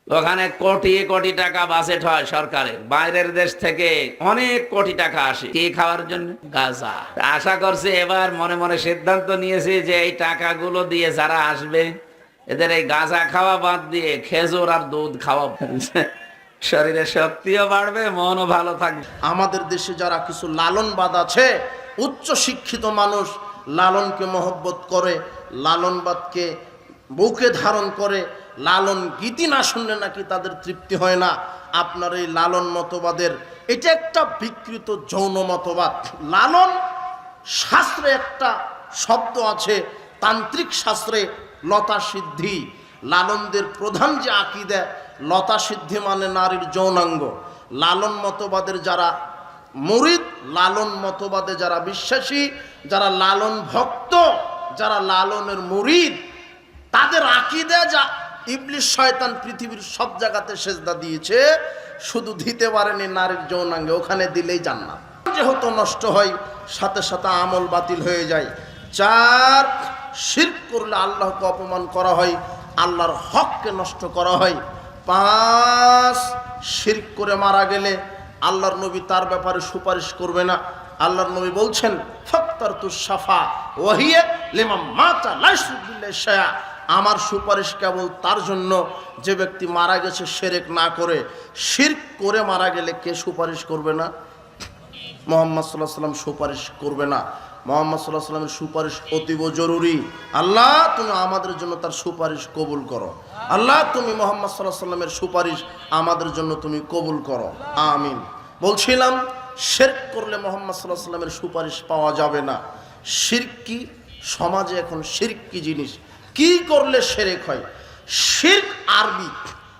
ওখানে কোটি কোটি টাকা বাজেট হয় সরকারের, বাইরের দেশ থেকে অনেক কোটি টাকা আসে কি খাওয়ার জন্য? গাঁজা। আশা করছে এবার মনে মনে সিদ্ধান্ত নিয়েছে যে এই টাকাগুলো দিয়ে যারা আসবে এদের এই গাঁজা খাওয়া বাদ দিয়ে খেজুর আর দুধ খাওয়া, শরীরে শক্তিও বাড়বে, মনও ভালো থাকবে। আমাদের দেশে যারা কিছু লালনবাদ আছে, উচ্চ শিক্ষিত মানুষ লালনকে মহব্বত করে, লালনবাদকে বুকে ধারণ করে, লালন গীতি না শুনলে নাকি তাদের তৃপ্তি হয় না। আপনার এই লালন মতবাদের এটা একটা বিকৃত যৌন মতবাদ। লালন শাস্ত্রে একটা শব্দ আছে, তান্ত্রিক শাস্ত্রে লতা সিদ্ধি। লালনদের প্রধান যে আকীদা, লতা সিদ্ধি মানে নারীর যৌনাঙ্গ। লালন মতবাদের যারা মুরিদ, লালন মতবাদে যারা বিশ্বাসী, যারা লালন ভক্ত, যারা লালনের মুরিদ, তাদের আকীদা যা ইবলিশ শয়তান পৃথিবীর সব জায়গাতে সেজদা দিয়েছে, শুধু দিতে পারেনি নারীর যৌনাঙ্গে, ওখানে দিলেই জান্নাত। যেহেতু নষ্ট হয়, সাথে সাথে আমল বাতিল হয়ে যায়। 4, শিরক করলে আল্লাহকে অপমান করা হয়, আল্লাহর হককে নষ্ট করা হয়। 5, শিরক করে মারা গেলে আল্লাহর নবী তার ব্যাপারে সুপারিশ করবে না। আল্লাহর নবী বলছেন, ফাক্তারতু শাফা ওয়াহিয়া লিমান মাতা লা ইশরিকু বিল্লাহি শাইআ, আমার সুপারিশ কেবল তার জন্য যে ব্যক্তি মারা গেছে শিরক না করে। শিরক করে মারা গেলে কে সুপারিশ করবে না? মুহাম্মদ সাল্লাল্লাহু আলাইহি ওয়াসাল্লাম সুপারিশ করবে না। মুহাম্মদ সাল্লাল্লাহু আলাইহি ওয়াসাল্লামের সুপারিশ অতীব জরুরি। আল্লাহ তুমি আমাদের জন্য তার সুপারিশ কবুল করো। আল্লাহ তুমি মুহাম্মদ সাল্লাল্লাহু আলাইহি ওয়াসাল্লামের সুপারিশ আমাদের জন্য তুমি কবুল করো, আমিন। বলছিলাম, শিরক করলে মুহাম্মদ সাল্লাল্লাহু আলাইহি ওয়াসাল্লামের সুপারিশ পাওয়া যাবে না। শিরক কি? সমাজে এখন শিরক কি জিনিস, কি করলে শিরক হয়? শিরক আরবি,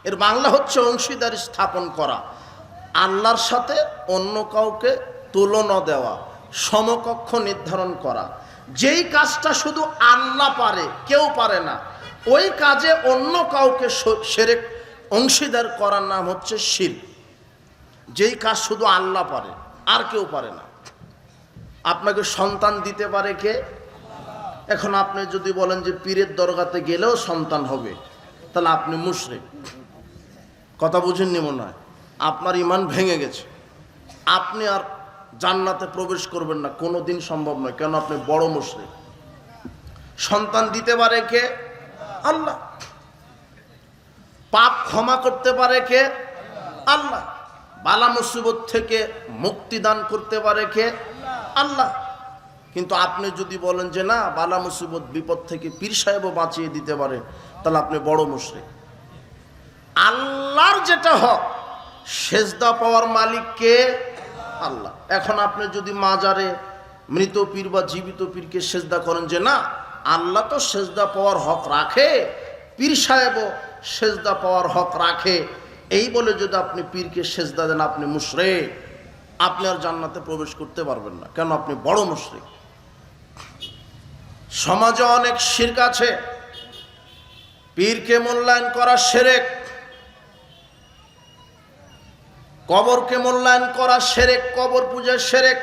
এর বাংলা হচ্ছে অংশীদারি স্থাপন করা, আল্লাহর সাথে অন্য কাউকে তুলনা দেওয়া, সমকক্ষ নির্ধারণ করা। যেই কাজটা শুধু আল্লাহ পারে, কেউ পারে না, ওই কাজে অন্য কাউকে শিরক অংশীদার করার নাম হচ্ছে শিরক। যেই কাজ শুধু আল্লাহ পারে, আর কেউ পারে না। আপনাকে সন্তান দিতে পারে কে? এখন আপনি যদি বলেন যে পীরের দরগাতে গেলেও সন্তান হবে, তাহলে আপনি মুশরিক। কথা বুঝেননি মনে হয়, আপনার ঈমান ভেঙে গেছে। আপনি আর জান্নাতে প্রবেশ করবেন না, কোনো দিন সম্ভব নয়। কেন? আপনি বড় মুশরিক। সন্তান দিতে পারে কে? আল্লাহ। পাপ ক্ষমা করতে পারে কে? আল্লাহ। বালা মুসিবত থেকে মুক্তি দান করতে পারে কে? আল্লাহ। কিন্তু আপনি যদি বলেন যে না, বালা মুসিবত বিপদ থেকে পীর সাহেবও বাঁচিয়ে দিতে পারে, তাহলে আপনি বড় মুশরিক। আল্লাহর যেটা হক, সেজদা পাওয়ার মালিক কে? আল্লাহ। এখন আপনি যদি মাজারে মৃত পীর বা জীবিত পীরকে সেজদা করেন যে না, আল্লাহ তো সেজদা পাওয়ার হক রাখে, পীর সাহেবও সেজদা পাওয়ার হক রাখে, এই বলে যদি আপনি পীরকে সেজদা দেন, আপনি মুশরিক। আপনি আর জান্নাতে প্রবেশ করতে পারবেন না। কেন? আপনি বড় মুশরিক। সমাজে অনেক শিরক আছে। পীরকে মূল্যায়ন করা শিরক, কবরকে মূল্যায়ন করা শিরক, কবর পূজা শিরক,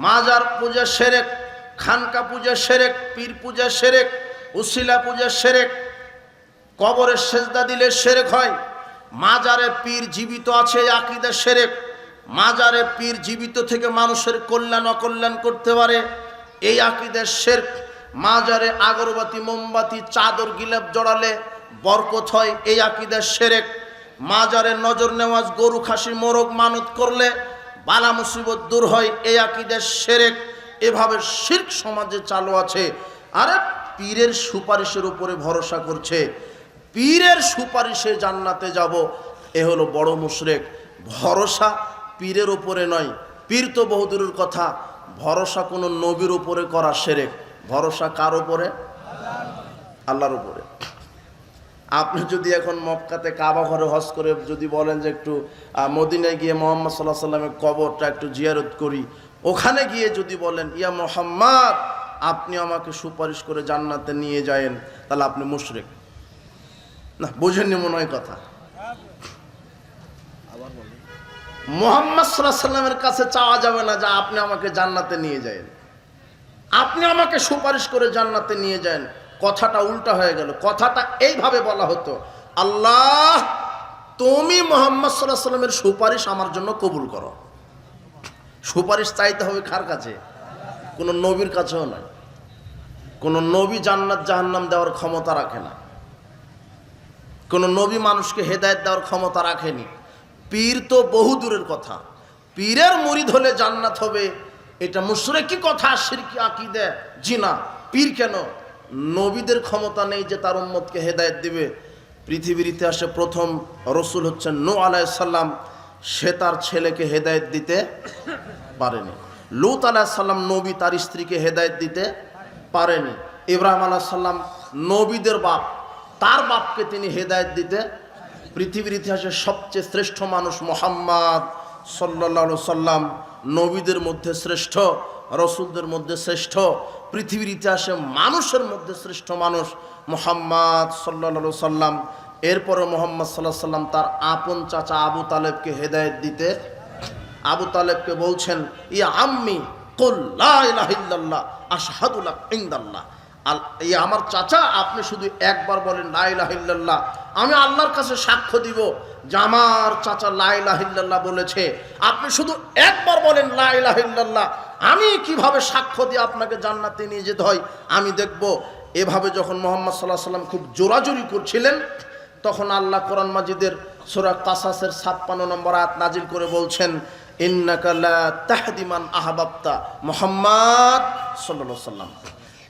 মাজার পূজা শিরক, খানকা পূজা শিরক, পীর পূজা শিরক, উসিলা পূজা শিরক। কবরে সেজদা দিলে শিরক হয়। মাজারে পীর জীবিত আছে, আকীদা শিরক। মাজারে পীর জীবিত থেকে মানুষের কল্যাণ অকল্যাণ করতে পারে, এই আকীদা শিরক। মাজারে আগরবাতি মোমবাতি চাদর গিলাপ জড়ালে বরকত হয়, এই আকীদা শিরক। মাজারে নজর নেওয়াজ গরু খাসি মোরগ মানত করলে বালা মুসিবত দূর হয়, এই আকীদা শিরক। এভাবে শিরক সমাজে চালু আছে। আরে পীরের সুপারিশের উপরে ভরসা করছে, পীরের সুপারিশে জান্নাতে যাব, এ হলো বড় মুশরিক। ভরসা পীরের উপরে নয়, পীর তো বহুদূরের কথা, ভরসা কোনো নবীর উপরে করা শিরক। ভরসা কার উপরে? আল্লাহর উপরে। আপনি যদি এখন মক্কাতে কাবা ঘরে হজ করে যদি বলেন যে একটু মদিনায় গিয়ে মুহাম্মদ সাল্লাল্লাহু আলাইহি ওয়াসাল্লামের কবরটা একটু জিয়ারত করি, ওখানে গিয়ে যদি বলেন ইয়া মুহাম্মদ আপনি আমাকে সুপারিশ করে জান্নাতে নিয়ে যায়েন, তাহলে আপনি মুশরিক। না, বুঝেননি মনে হয় কথা। মুহাম্মদ সাল্লাল্লাহু আলাইহি ওয়াসাল্লামের কাছে চাওয়া যাবে না যে আপনি আমাকে জান্নাতে নিয়ে যায়েন, আপনি আমাকে সুপারিশ করে জান্নাতে নিয়ে যান। কথাটা উল্টা হয়ে গেল। কথাটা এইভাবে বলা হতো, আল্লাহ তুমি মুহাম্মদ সাল্লাল্লাহু আলাইহি সাল্লামের সুপারিশ আমার জন্য কবুল করো। সুপারিশ চাইতে হবে কার কাছে? কোনো নবীর কাছেও নয়। কোনো নবী জান্নাত জাহান্নাম দেওয়ার ক্ষমতা রাখে না। কোনো নবী মানুষকে হেদায়েত দেওয়ার ক্ষমতা রাখেনি। পীর তো বহু দূরের কথা। পীরের মুরিদ হলে জান্নাত হবে, এটা মুশরিকি কথা, শিরকি আকীদা। জি না, পীর কেন? নবীদের ক্ষমতা নেই যে তার উম্মতকে হেদায়েত দিবে। পৃথিবীর ইতিহাসে প্রথম রসুল হচ্ছেন নূহ আলাইহিস সালাম, সে তার ছেলেকে হেদায়েত দিতে পারেনি। লূত আলাইহিস সালাম নবী, তার স্ত্রীকে হেদায়েত দিতে পারেনি। ইব্রাহিম আলাইহিস সালাম নবীদের বাপ, তার বাপকে তিনি হেদায়েত দিতে। পৃথিবীর ইতিহাসে সবচেয়ে শ্রেষ্ঠ মানুষ মুহাম্মদ সাল্লাল্লাহু আলাইহি সাল্লাম, নবীদের মধ্যে শ্রেষ্ঠ, রসুলদের মধ্যে শ্রেষ্ঠ। পৃথিবীর ইতিহাসে মানুষের মধ্যে শ্রেষ্ঠ মানুষ মুহাম্মদ সাল্লাল্লাহু আলাইহি সাল্লাম। এরপরে মুহাম্মদ সাল্লাল্লাহু আলাইহি সাল্লাম তার আপন চাচা আবু তালেবকে হেদায়েত দিতে, আবু তালেবকে বলছেন, ইয়া আম্মি কুল লা ইলাহা ইল্লাল্লাহ আশহাদু লাক ইনদাল্লাহ। এই আমার চাচা, আপনি শুধু একবার বলেন লা ইলাহা ইল্লাল্লাহ, আমি আল্লাহর কাছে সাক্ষ্য দিব যে আমার চাচা লা ইলাহা ইল্লাল্লাহ বলেছে। আপনি শুধু একবার বলেন লা ইলাহা ইল্লাল্লাহ, আমি কিভাবে সাক্ষ্য দিয়ে আপনাকে জান্নাতে নিয়ে যেতে হয় আমি দেখব। এভাবে যখন মুহাম্মদ সাল্লাল্লাহু আলাইহি সাল্লাম খুব জোরাজোরি করছিলেন, তখন আল্লাহ কোরআন মাজিদের সূরা কাসাসের 56 নম্বর আয়াত নাজিল করে বলছেন, ইন্নাকা লা তাহদি মান আহবাবতা। মুহাম্মদ সাল্লাল্লাহু আলাইহি সাল্লাম,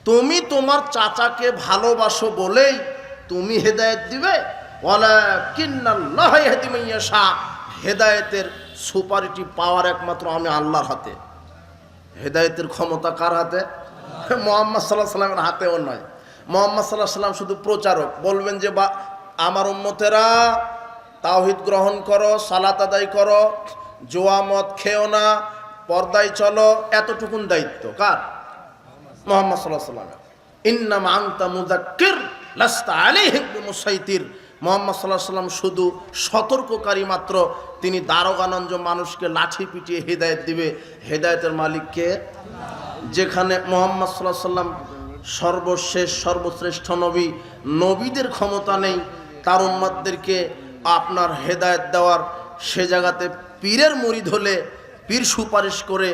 তুমি তোমার চাচাকে ভালোবাসো বলেই তুমি হেদায়েত দিবে? ওয়ালাকিন্নাল্লাহ ইয়াহদি মান ইয়াশা। হেদায়েতের সুপারিটি পাওয়ার একমাত্র আমি আল্লাহর হাতে। হেদায়েতের ক্ষমতা কার হাতে? মুহাম্মদ সাল্লাল্লাহু আলাইহি সাল্লামের হাতেও নয়। মুহাম্মদ সাল্লাল্লাহু আলাইহি সাল্লাম শুধু প্রচারক, বলবেন যে বা আমার উম্মতেরা তাওহীদ গ্রহণ করো, সালাত আদায় করো, জুয়া মদ খেও না, পর্দায় চলো, এতটুকুন দায়িত্ব কার? মুহাম্মদ সাল্লাল্লাহু আলাইহি সাল্লাম। ইন্নামা আনতা মুযাক্কির লাস্তা আলাইহিম বিমুসাইতির। মুহাম্মদ সাল্লাল্লাহু আলাইহি সাল্লাম শুধু সতর্ককারী মাত্র। তিনি দারোগানঞ্জ মানুষকে লাঠি পিটিয়ে হেদায়েত দিবে। হেদায়েতের মালিককে? যেখানে মুহাম্মদ সাল্লাল্লাহু আলাইহি সাল্লাম সর্বশেষ সর্বশ্রেষ্ঠ নবী, নবীদের ক্ষমতা নেই তার উম্মতদেরকে আপনার হেদায়েত দেওয়ার, সে জায়গাতে পীরের মুরিদ হলে পীর সুপারিশ করে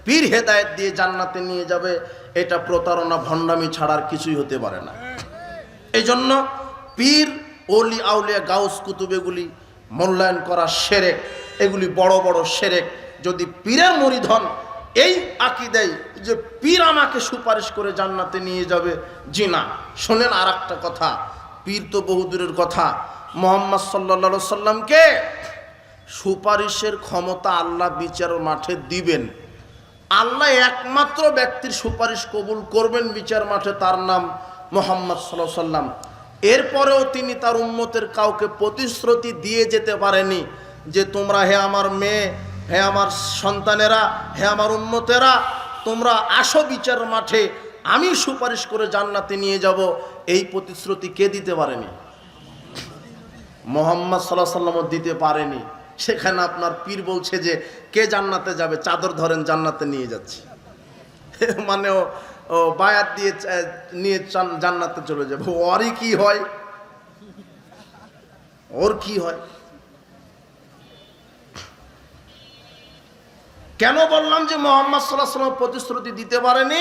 পীর হেদায়েত দিয়ে জান্নাতে নিয়ে যাবে, এটা প্রতারণা ভণ্ডামি ছাড়ার কিছুই হতে পারে না। এই জন্য পীর, ওলি, আউলিয়া, গাউস, কুতুব এগুলি মূল্যায়ন করা শিরক, এগুলি বড় বড় শিরক। যদি পীরের মুরিদ হন এই আকীদায় যে পীর আমাকে সুপারিশ করে জান্নাতে নিয়ে যাবে, জি না। শোনেন আর একটা কথা, পীর তো বহুদূরের কথা। মুহাম্মদ সাল্লাল্লাহু আলাইহি সাল্লামকে সুপারিশের ক্ষমতা আল্লাহ বিচারের মাঠে দিবেন। আল্লাহ একমাত্র ব্যক্তির সুপারিশ কবুল করবেন বিচার মাঠে, তার নাম মুহাম্মদ সাল্লাল্লাহু আলাইহি সাল্লাম। এরপরেও তিনি তার উম্মতের কাউকে প্রতিশ্রুতি দিয়ে যেতে পারেনি যে তোমরা, হে আমার মেয়ে, হে আমার সন্তানেরা, হে আমার উম্মতেরা, তোমরা আসো বিচার মাঠে, আমি সুপারিশ করে জান্নাতে নিয়ে যাব। এই প্রতিশ্রুতি কে দিতে পারেনি? মুহাম্মদ সাল্লাল্লাহু আলাইহি সাল্লাম দিতে পারেনি। সেখানে আপনার পীর বলছে যে কে জান্নাতে যাবে, চাদর ধরেন জান্নাতে নিয়ে যাচ্ছি, মানে ও বায়াত দিয়ে নিয়ে জান্নাতে চলে যাবে। ওরই কি হয়? ওর কি হয়? কেন বললাম যে মুহাম্মদ সাল্লাল্লাহু আলাইহি সাল্লাম প্রতিশ্রুতি দিতে পারেনি?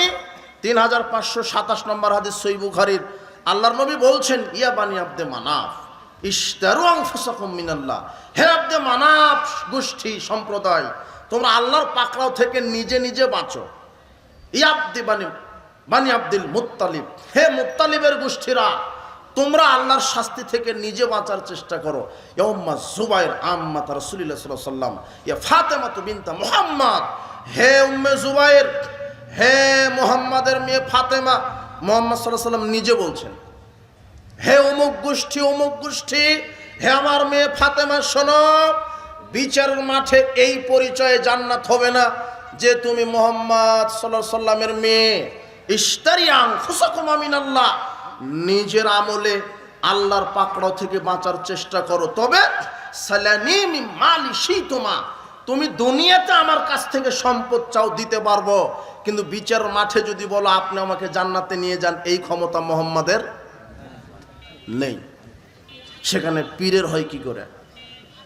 3527 নম্বর হাদিস সহিহ বুখারীর, আল্লাহর নবী বলছেন, ইয়া বানি আব্দে মানাফ ইশতারু আনফুসাকুম মিনাল্লাহ। হে আব্দে মানাফ গোষ্ঠী সম্প্রদায়, তোমরা আল্লাহর পাকড়াও থেকে নিজে নিজে বাঁচো। ইয়া আব্দি বানি আব্দুল মুত্তালিব, হে মুত্তালিবের গোষ্ঠীরা, তোমরা আল্লাহর শাস্তি থেকে নিজে বাঁচার চেষ্টা করো। ইয়া উম্মা জুবাইর আম্মাত রাসূলুল্লাহ সাল্লাল্লাহু আলাইহি ওয়াসাল্লাম, ইয়া ফাতেমা বিনতে মুহাম্মদ, হে উম্মে জুবাইর, হে মুহাম্মাদের মেয়ে ফাতেমা। মুহাম্মদ সাল্লাল্লাহু আলাইহি ওয়াসাল্লাম নিজে বলছেন, হে অমুক গোষ্ঠী, অমুক গোষ্ঠী, হে আমার মেয়ে ফাতেমা, শোনো, বিচারের মাঠে এই পরিচয়ে জান্নাত হবে না যে তুমি মুহাম্মদ সাল্লাল্লাহু আলাইহি সাল্লামের মেয়ে। ইশতারি আনফুসাকুম মিনাল্লাহ, নিজের আমলে আল্লাহর পাকড়াও থেকে বাঁচার চেষ্টা করো। তবে সালানি মিন মালি শিতুমা, তুমি দুনিয়াতে আমার কাছ থেকে সম্পদ চাও, দিতে পারবো, কিন্তু বিচারের মাঠে যদি বলো আপনি আমাকে জান্নাতে নিয়ে যান, এই ক্ষমতা মুহাম্মাদের নেই। সেখানে পীরের হয় কি করে?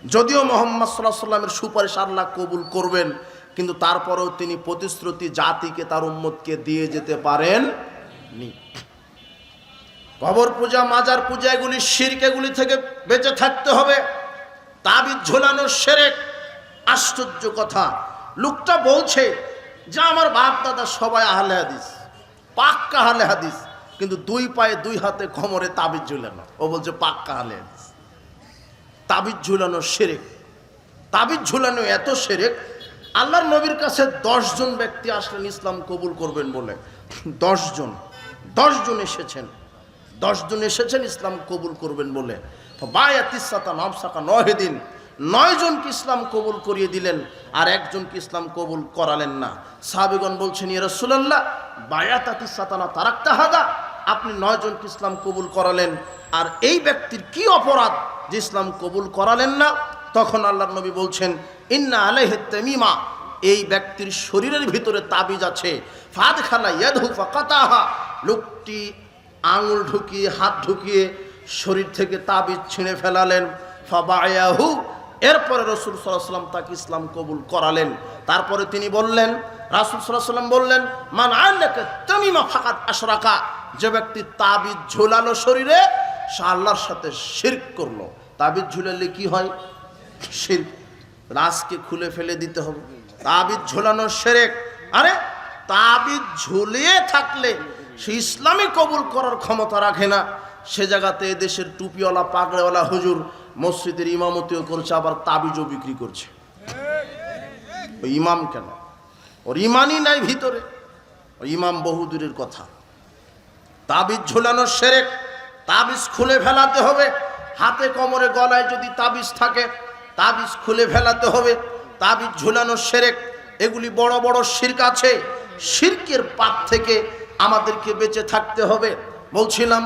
যদিও মোহাম্মদ সাল্লাল্লাহু আলাইহি সাল্লামের সুপারিশ আল্লাহ কবুল করবেন, কিন্তু তারপরেও তিনি প্রতিশ্রুতি জাতিকে তার উম্মতকে দিয়ে যেতে পারেন নি। কবর পূজা, মাজার পূজা, এগুলি শিরক, এগুলি থেকে বেঁচে থাকতে হবে। তাবিজ ঝোলানো শিরক। আশ্চর্য কথা, লোকটা বলছে যে আমার বাপ দাদা সবাই আহলে হাদিস, পাক্কা আহলে হাদিস, কিন্তু দুই পায়ে দুই হাতে কোমরে তাবিজ ঝুলানো। ও বলছে পাক্কা আহলে হাদিস। তাবিজ ঝুলানো শিরক। তাবিজ ঝুলানো এত শিরক, আল্লাহর নবীর কাছে 10 জন ব্যক্তি আসলেন ইসলাম কবুল করবেন বলে। 10 জন এসেছেন, 10 জন এসেছেন ইসলাম কবুল করবেন বলে। বায়াতিসাতা নামসাকা 9 দিন 9 জনকে ইসলাম কবুল করিয়ে দিলেন, আর একজনকে ইসলাম কবুল করালেন না। সাহাবীগণ বলছেন, ইয়া রাসূলুল্লাহ বায়াতাতিসাতা না তারাকতা হাদা, আপনি 9 জনকে ইসলাম কবুল করালেন, আর এই ব্যক্তির কি অপরাধ যে ইসলাম কবুল করালেন না? তখন আল্লাহর নবী বলছেন, ইন্না আলাইহি তামিমা, এই ব্যক্তির শরীরের ভিতরে তাবিজ আছে। ফাদখালা ইয়াদহু ফাকাতাহা, লোকটি আঙুল ঢুকিয়ে, হাত ঢুকিয়ে শরীর থেকে তাবিজ ছিঁড়ে ফেলালেন। ফাবায়াহু, এরপরে রাসূল সাল্লাল্লাহু আলাইহি ওয়াসাল্লাম তাকে ইসলাম কবুল করালেন। তারপরে তিনি বললেন, রাসূল সাল্লাল্লাহু আলাইহি ওয়াসাল্লাম বললেন, মান আলাকা তামিমা ফাকাত আশরাকা, যে ব্যক্তি তাবিজ ঝোলালো শরীরে, সে আল্লাহর সাথে শিরক করলো। তাবিজ ঝুলালে কি হয়? শিরক। রাজকে খুলে ফেলে দিতে হবে। তাবিজ ঝোলানো শিরক। আরে তাবিজ ঝুলিয়ে থাকলে সে ইসলামী কবুল করার ক্ষমতা রাখে না। সে জায়গাতে দেশের টুপিওয়ালা পাগড়িওয়ালা হুজুর মসজিদের ইমামতিও করছে, আবার তাবিজও বিক্রি করছে। ওই ইমাম কেন? ওর ইমানই নাই ভিতরে। ওই ইমাম বহুদূরের কথা। তাবিজ ঝোলানো শিরক। তাবিজ খুলে ফেলাতে হবে। হাতে কোমরে গলায় যদি তাবিজ থাকে, তাবিজ খুলে ফেলাতে হবে। তাবিজ ঝুলানো শিরক। এগুলি বড় বড় শিরক আছে। শিরকের পাপ থেকে আমাদেরকে বেঁচে থাকতে হবে। বলছিলাম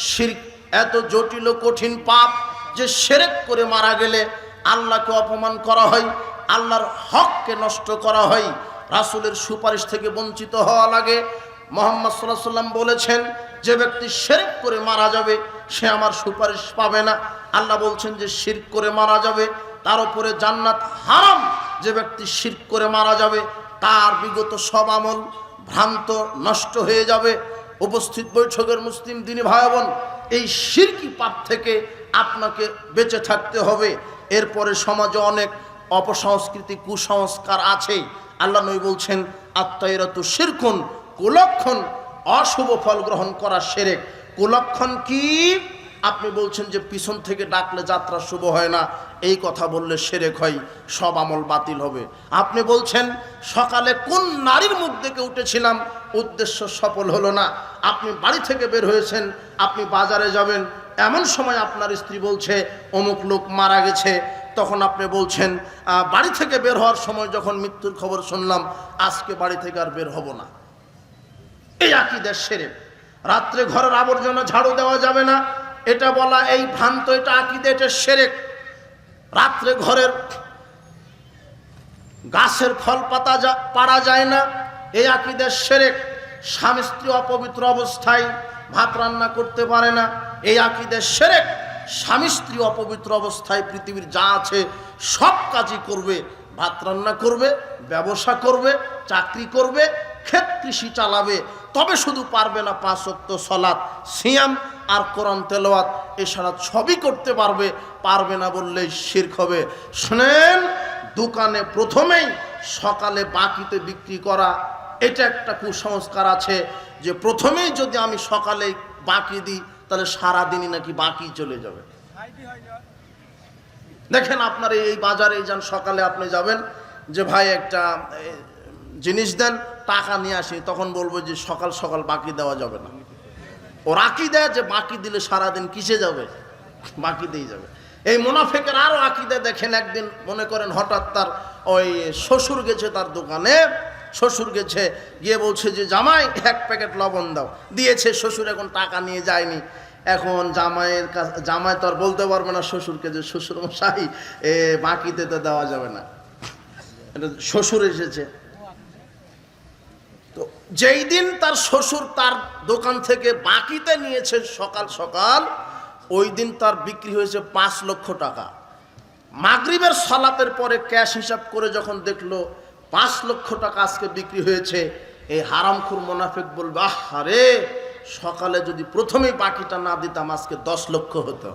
শিরক এত জটিল ও কঠিন পাপ যে শিরক করে মারা গেলে আল্লাহকে অপমান করা হয়, আল্লাহর হককে নষ্ট করা হয়, রাসূলের সুপারিশ থেকে বঞ্চিত হওয়া লাগে। মুহাম্মদ সাল্লাল্লাহু আলাইহি ওয়াসাল্লাম বলেছেন, যে ব্যক্তি শিরক করে মারা যাবে সে আমার সুপারিশ পাবে না। আল্লাহ বলছেন যে শিরক করে মারা যাবে তার উপরে জান্নাত হারাম। যে ব্যক্তি শিরক করে মারা যাবে তার বিগত সব আমল ভ্রান্ত, নষ্ট হয়ে যাবে। উপস্থিত বৈঠকের মুসলিম দিনী ভাই বোন, এই শিরকি পাপ থেকে আপনাকে বেঁচে থাকতে হবে। এরপরে সমাজে অনেক অপসংস্কৃতি, কুসংস্কার আছে। আল্লাহ নবী বলছেন, আত্মায়রাতু শিরকুন, কুলক্ষণ, অশুভ ফল গ্রহণ করা শিরক। কুলক্ষণ কি? আপনি বলছেন যে পিছন থেকে ডাকলে যাত্রা শুভ হয় না, এই কথা বললে শিরক হয়, সব আমল বাতিল হবে। আপনি বলছেন সকালে কোন নারীর মুখ দেখে উঠেছিলাম, উদ্দেশ্য সফল হলো না। আপনি বাড়ি থেকে বের হয়েছেন, আপনি বাজারে যাবেন, এমন সময় আপনার স্ত্রী বলছে অমুক লোক মারা গেছে, তখন আপনি বলছেন বাড়ি থেকে বের হওয়ার সময় যখন মৃত্যুর খবর শুনলাম, আজকে বাড়ি থেকে আর বের হব না। এই আকীদা শিরক। রাত্রে ঘরের আবর্জনা ঝাড়ু দেওয়া যাবে না, এটা বলা এই ভ্রান্ত, এটা আকীদা, এটা শিরক। রাত্রে ঘরের গাছের ফল পাতা পাড়া যায় না, এই আকীদা শিরক। স্বামী স্ত্রী অপবিত্র অবস্থায় ভাত রান্না করতে পারে না, এই আকীদা শিরক। স্বামী স্ত্রী অপবিত্র অবস্থায় পৃথিবীর যা আছে সব কাজই করবে, ভাত রান্না করবে, ব্যবসা করবে, চাকরি করবে, ক্ষেত কৃষি চালাবে, তবে শুধু পারবে না 5 ওয়াক্ত সালাত, সিয়াম আর কোরআন তেলাওয়াত, এছাড়া সবই করতে পারবে, পারবে না বললেই শিরক হবে। শুনেন, দোকানে প্রথমেই সকালে বাকিতে বিক্রি করা, এটা একটা কুসংস্কার আছে যে প্রথমেই যদি আমি সকালে বাকি দিই তাহলে সারাদিনই নাকি বাকি চলে যাবে। দেখেন আপনার এই বাজারে যান, সকালে আপনি যাবেন যে ভাই একটা জিনিস দেন, টাকা নিয়ে আসি, তখন বলবো যে সকাল সকাল বাকি দেওয়া যাবে না। ও রাখি দেয় যে বাকি দিলে সারাদিন কিসে যাবে, বাকি দিয়ে যাবে। এই মুনাফিকের আরো আকীদা দেখেন, একদিন মনে করেন হঠাৎ তার ওই শ্বশুর গেছে তার দোকানে, শ্বশুর গেছে, গিয়ে বলছে যে জামাই 1 প্যাকেট লবণ দাও, দিয়েছে, শ্বশুর এখন টাকা নিয়ে যায়নি। এখন জামাইয়ের কাছে, জামাই তো আর বলতে পারবে না শ্বশুরকে যে শ্বশুর মশাই বাকিতে তো দেওয়া যাবে না, এটা শ্বশুর এসেছে। তো যেই দিন তার শ্বশুর তার দোকান থেকে বাকিতে নিয়েছে সকাল সকাল, ওই দিন তার বিক্রি হয়েছে 5 লক্ষ টাকা। মাগরিবের সালাতের পরে ক্যাশ হিসাব করে যখন দেখলো 5 লক্ষ টাকা আজকে বিক্রি হয়েছে, এই হারামখোর মুনাফিক বলবে, আরে সকালে যদি প্রথমেই বাকিটা না দিতাম আজকে 10 লক্ষ হতো।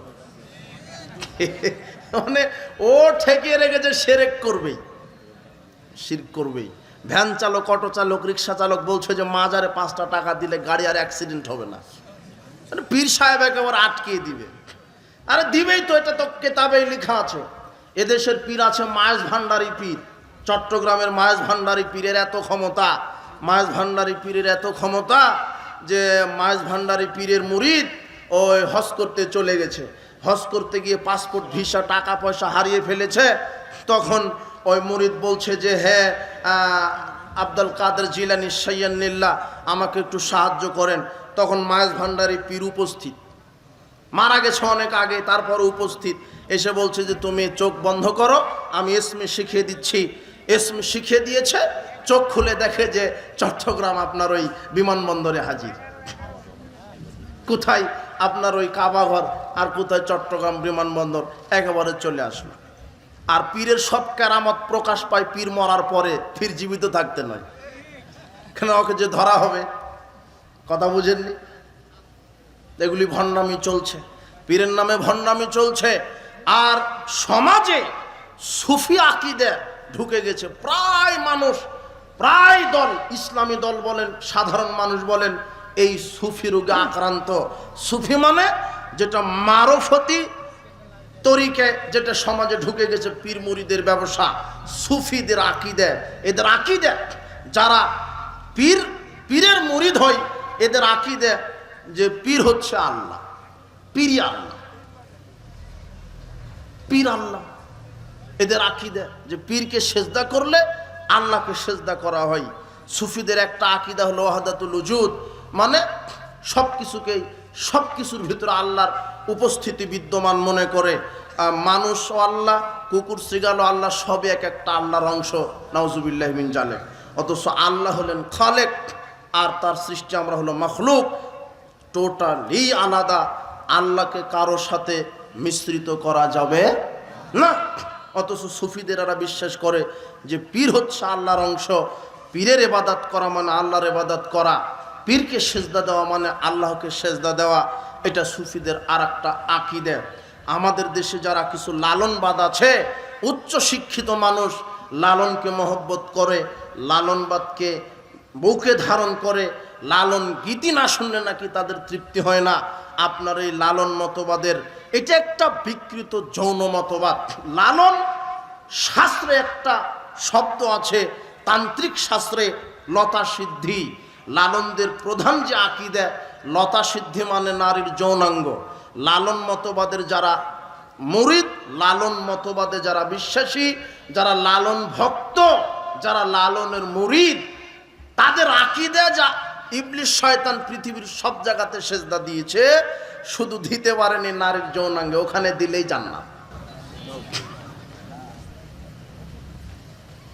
মানে ও ঠেকিয়ে রেখেছে শিরক করবেই, শিরক করবেই। ভ্যান চালক, অটো চালক, রিক্সা চালক বলছে যে মাজারে 5টা টাকা দিলে গাড়ি আর অ্যাক্সিডেন্ট হবে না। মানে পীর সাহেব একেবারে আটকিয়ে দিবে। আরে দিবেই তো, এটা তো কেতাবেই লেখা আছে। এদেশের পীর আছে মায়েজ ভান্ডারী পীর, চট্টগ্রামের মায়েজ ভান্ডারী পীরের এত ক্ষমতা, মায়েজ ভান্ডারী পীরের এত ক্ষমতা যে মায়েজ ভান্ডারী পীরের মুরিদ ওই হজ করতে চলে গেছে। হজ করতে গিয়ে পাসপোর্ট, ভিসা, টাকা পয়সা হারিয়ে ফেলেছে। তখন ওই মুরিদ বলছে যে হ্যাঁ আব্দুল কাদের জিলানী সাইয়ান্নিল্লাহ, আমাকে একটু সাহায্য করেন। তখন মায়েজ ভান্ডারী পীর উপস্থিত, মারা গেছে অনেক আগে, তারপর উপস্থিত এসে বলছে যে তুমি চোখ বন্ধ করো, আমি ইসমে শিখিয়ে দিচ্ছি। ইসমে শিখিয়ে দিয়েছে, চোখ খুলে দেখে যে চট্টগ্রাম আপনার ওই বিমানবন্দরে হাজির। কোথায় আপনার ওই কাবাঘর, আর কোথায় চট্টগ্রাম বিমানবন্দর, একেবারে চলে আসলো। আর পীরের সব কেরামত প্রকাশ পায় পীর মরার পরে, পীর জীবিত থাকতে নয়। কেন ওকে যে ধরা হবে, কথা বুঝেননি? এগুলি ভণ্ডামি চলছে, পীরের নামে ভণ্ডামি চলছে। আর সমাজে সুফি আকীদা ঢুকে গেছে। প্রায় মানুষ, প্রায় দল, ইসলামী দল বলেন, সাধারণ মানুষ বলেন, এই সুফি রোগে আক্রান্ত। সুফি মানে যেটা মারফতি তরিকে, যেটা সমাজে ঢুকে গেছে, পীর মুরিদের ব্যবসা, সুফিদের আকীদা। এদের আকীদা, যারা পীরের মুরিদ হয়, এদের আকীদা যে পীর হচ্ছে আল্লাহ, পীরই আল্লাহ, পীর আল্লাহ। এদের আকীদা যে পীরকে সেজদা করলে আল্লাহকে সেজদা করা হয়। সুফিদের একটা আকীদা হলো ওয়াহদাতুল উজুদ, মানে সবকিছুকেই, সবকিছুর ভিতরে আল্লাহর উপস্থিতি বিদ্যমান মনে করে। মানুষ ও আল্লাহ, কুকুর, শৃগাল ও আল্লাহ সবই এক একটা আল্লাহর অংশ, নাউজুবিল্লাহ মিন জালিক। অথচ আল্লাহ হলেন খালেক, আর তার সৃষ্টি আমরা হলো মাখলুক, টোটালি আলাদা। আল্লাহকে কারোর সাথে মিশ্রিত করা যাবে না। অথচ সুফিদেরা বিশ্বাস করে যে পীর হচ্ছে আল্লাহর অংশ, পীরের ইবাদত করা মানে আল্লাহর ইবাদত করা, পীরকে সেজদা দেওয়া মানে আল্লাহকে সেজদা দেওয়া। এটা সুফিদের আর একটা আকীদা। আমাদের দেশে যারা কিছু লালনবাদ আছে, উচ্চ শিক্ষিত মানুষ লালনকে মহব্বত করে, লালনবাদকে বুকে ধারণ করে, লালন গীতি না শুনলে নাকি তাদের তৃপ্তি হয় না। আপনার এই লালন মতবাদের, এটা একটা বিকৃত যৌন মতবাদ। লালন শাস্ত্রে একটা শব্দ আছে, তান্ত্রিক শাস্ত্রে, লতা সিদ্ধি। লালনদের প্রধান যে আকীদা, লতা সিদ্ধি মানে নারীর যৌনাঙ্গ। লালন মতবাদের যারা মুরিদ, লালন মতবাদে যারা বিশ্বাসী, যারা লালন ভক্ত, যারা লালনের মুরিদ, তাদের আকীদা যা ইবলিস শয়তান পৃথিবীর সব জায়গাতে সেজদা দিয়েছে, শুধু দিতে পারেনি নারীর যৌনাঙ্গে, ওখানে দিলেই জান্নাত।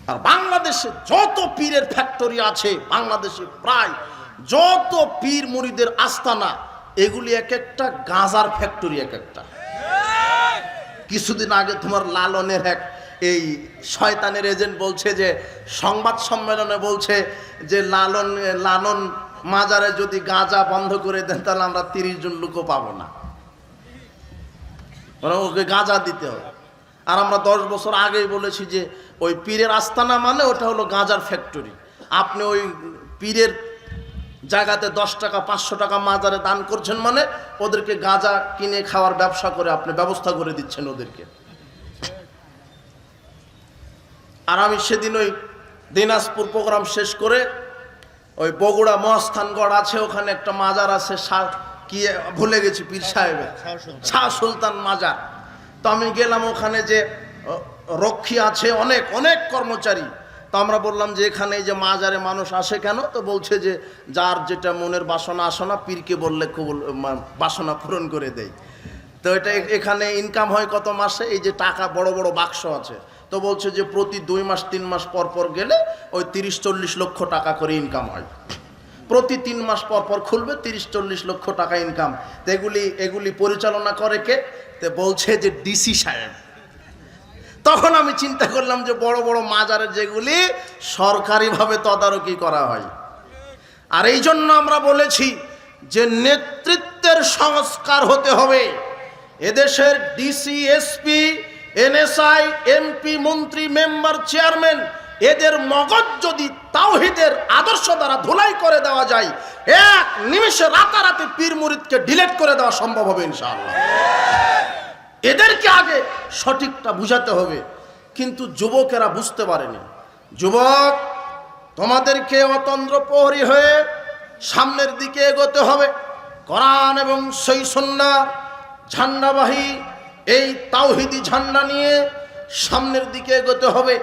আর বাংলাদেশে যত পীরের ফ্যাক্টরি আছে, বাংলাদেশে প্রায় যত পীর মুরিদের আস্তানা, এগুলি এক একটা গাঁজার ফ্যাক্টরি, এক একটা। কিছুদিন আগে তোমার লালনের এক এই শয়তানের এজেন্ট বলছে যে, সংবাদ সম্মেলনে বলছে যে লালন মাজারে যদি গাঁজা বন্ধ করে দেন তাহলে আমরা 30 জন লোকও পাবো না, ওকে গাঁজা দিতে হবে। আর আমরা 10 বছর আগেই বলেছি যে ওই পীরের আস্তানা মানে ওটা হলো গাঁজার ফ্যাক্টরি। আপনি ওই পীরের জায়গাতে 10 টাকা 500 টাকা মাজারে দান করছেন মানে ওদেরকে গাঁজা কিনে খাওয়ার ব্যবসা করে আপনি ব্যবস্থা করে দিচ্ছেন ওদেরকে। আর আমি সেদিন ওই দিনাজপুর প্রোগ্রাম শেষ করে ওই বগুড়া মহাস্থানগড় আছে, ওখানে একটা মাজার আছে, কি ভুলে গেছি, পীর সাহেবের, শাহ সুলতান মাজার। তো আমি গেলাম, ওখানে যে রক্ষী আছে, অনেক অনেক কর্মচারী। তো আমরা বললাম যে এখানে যে মাজারে মানুষ আসে কেন? তো বলছে যে যার যেটা মনের বাসনা আসনা পীরকে বললে কবুল, বাসনা পূরণ করে দেয়। তো এটা এখানে ইনকাম হয় কত মাসে? এই যে টাকা বড় বড় বাক্স আছে, তো বলছে যে প্রতি 2 মাস 3 মাস পর পর গেলে ওই 30-40 লক্ষ টাকা করে ইনকাম হয়। প্রতি 3 মাস পর পর খুলবে, 30-40 লক্ষ টাকা ইনকাম। তো এগুলি পরিচালনা করে কে? তো বলছে যে ডিসি সাহেব। তখন আমি চিন্তা করলাম যে বড় বড় মাজারের যেগুলি সরকারিভাবে তদারকি করা হয়, আর এই জন্য আমরা বলেছি যে নেতৃত্বের সংস্কার হতে হবে। এদেশের ডিসি, এসপি, এনএসআই, এমপি, মন্ত্রী, মেম্বার, চেয়ারম্যান, এদের মগজ যদি তাওহীদের আদর্শ দ্বারা ধুলাই করে দেওয়া যায়, এক নিমিষে রাতারাতি পীর মুরিদকে ডিলিট করে দেওয়া সম্ভব হবে ইনশাআল্লাহ। এদেরকে আগে সঠিকটা বুঝাতে হবে, কিন্তু যুবকেরা বুঝতে পারেনি। যুবক, তোমাদেরকে অতন্দ্র প্রহরী হয়ে সামনের দিকে এগোতে হবে। কোরআন এবং সহিহ সুন্নাহ ঝান্ডাবাহী এই তাওহীদি ঝান্ডা নিয়ে সামনের দিকে এগোতে হবে।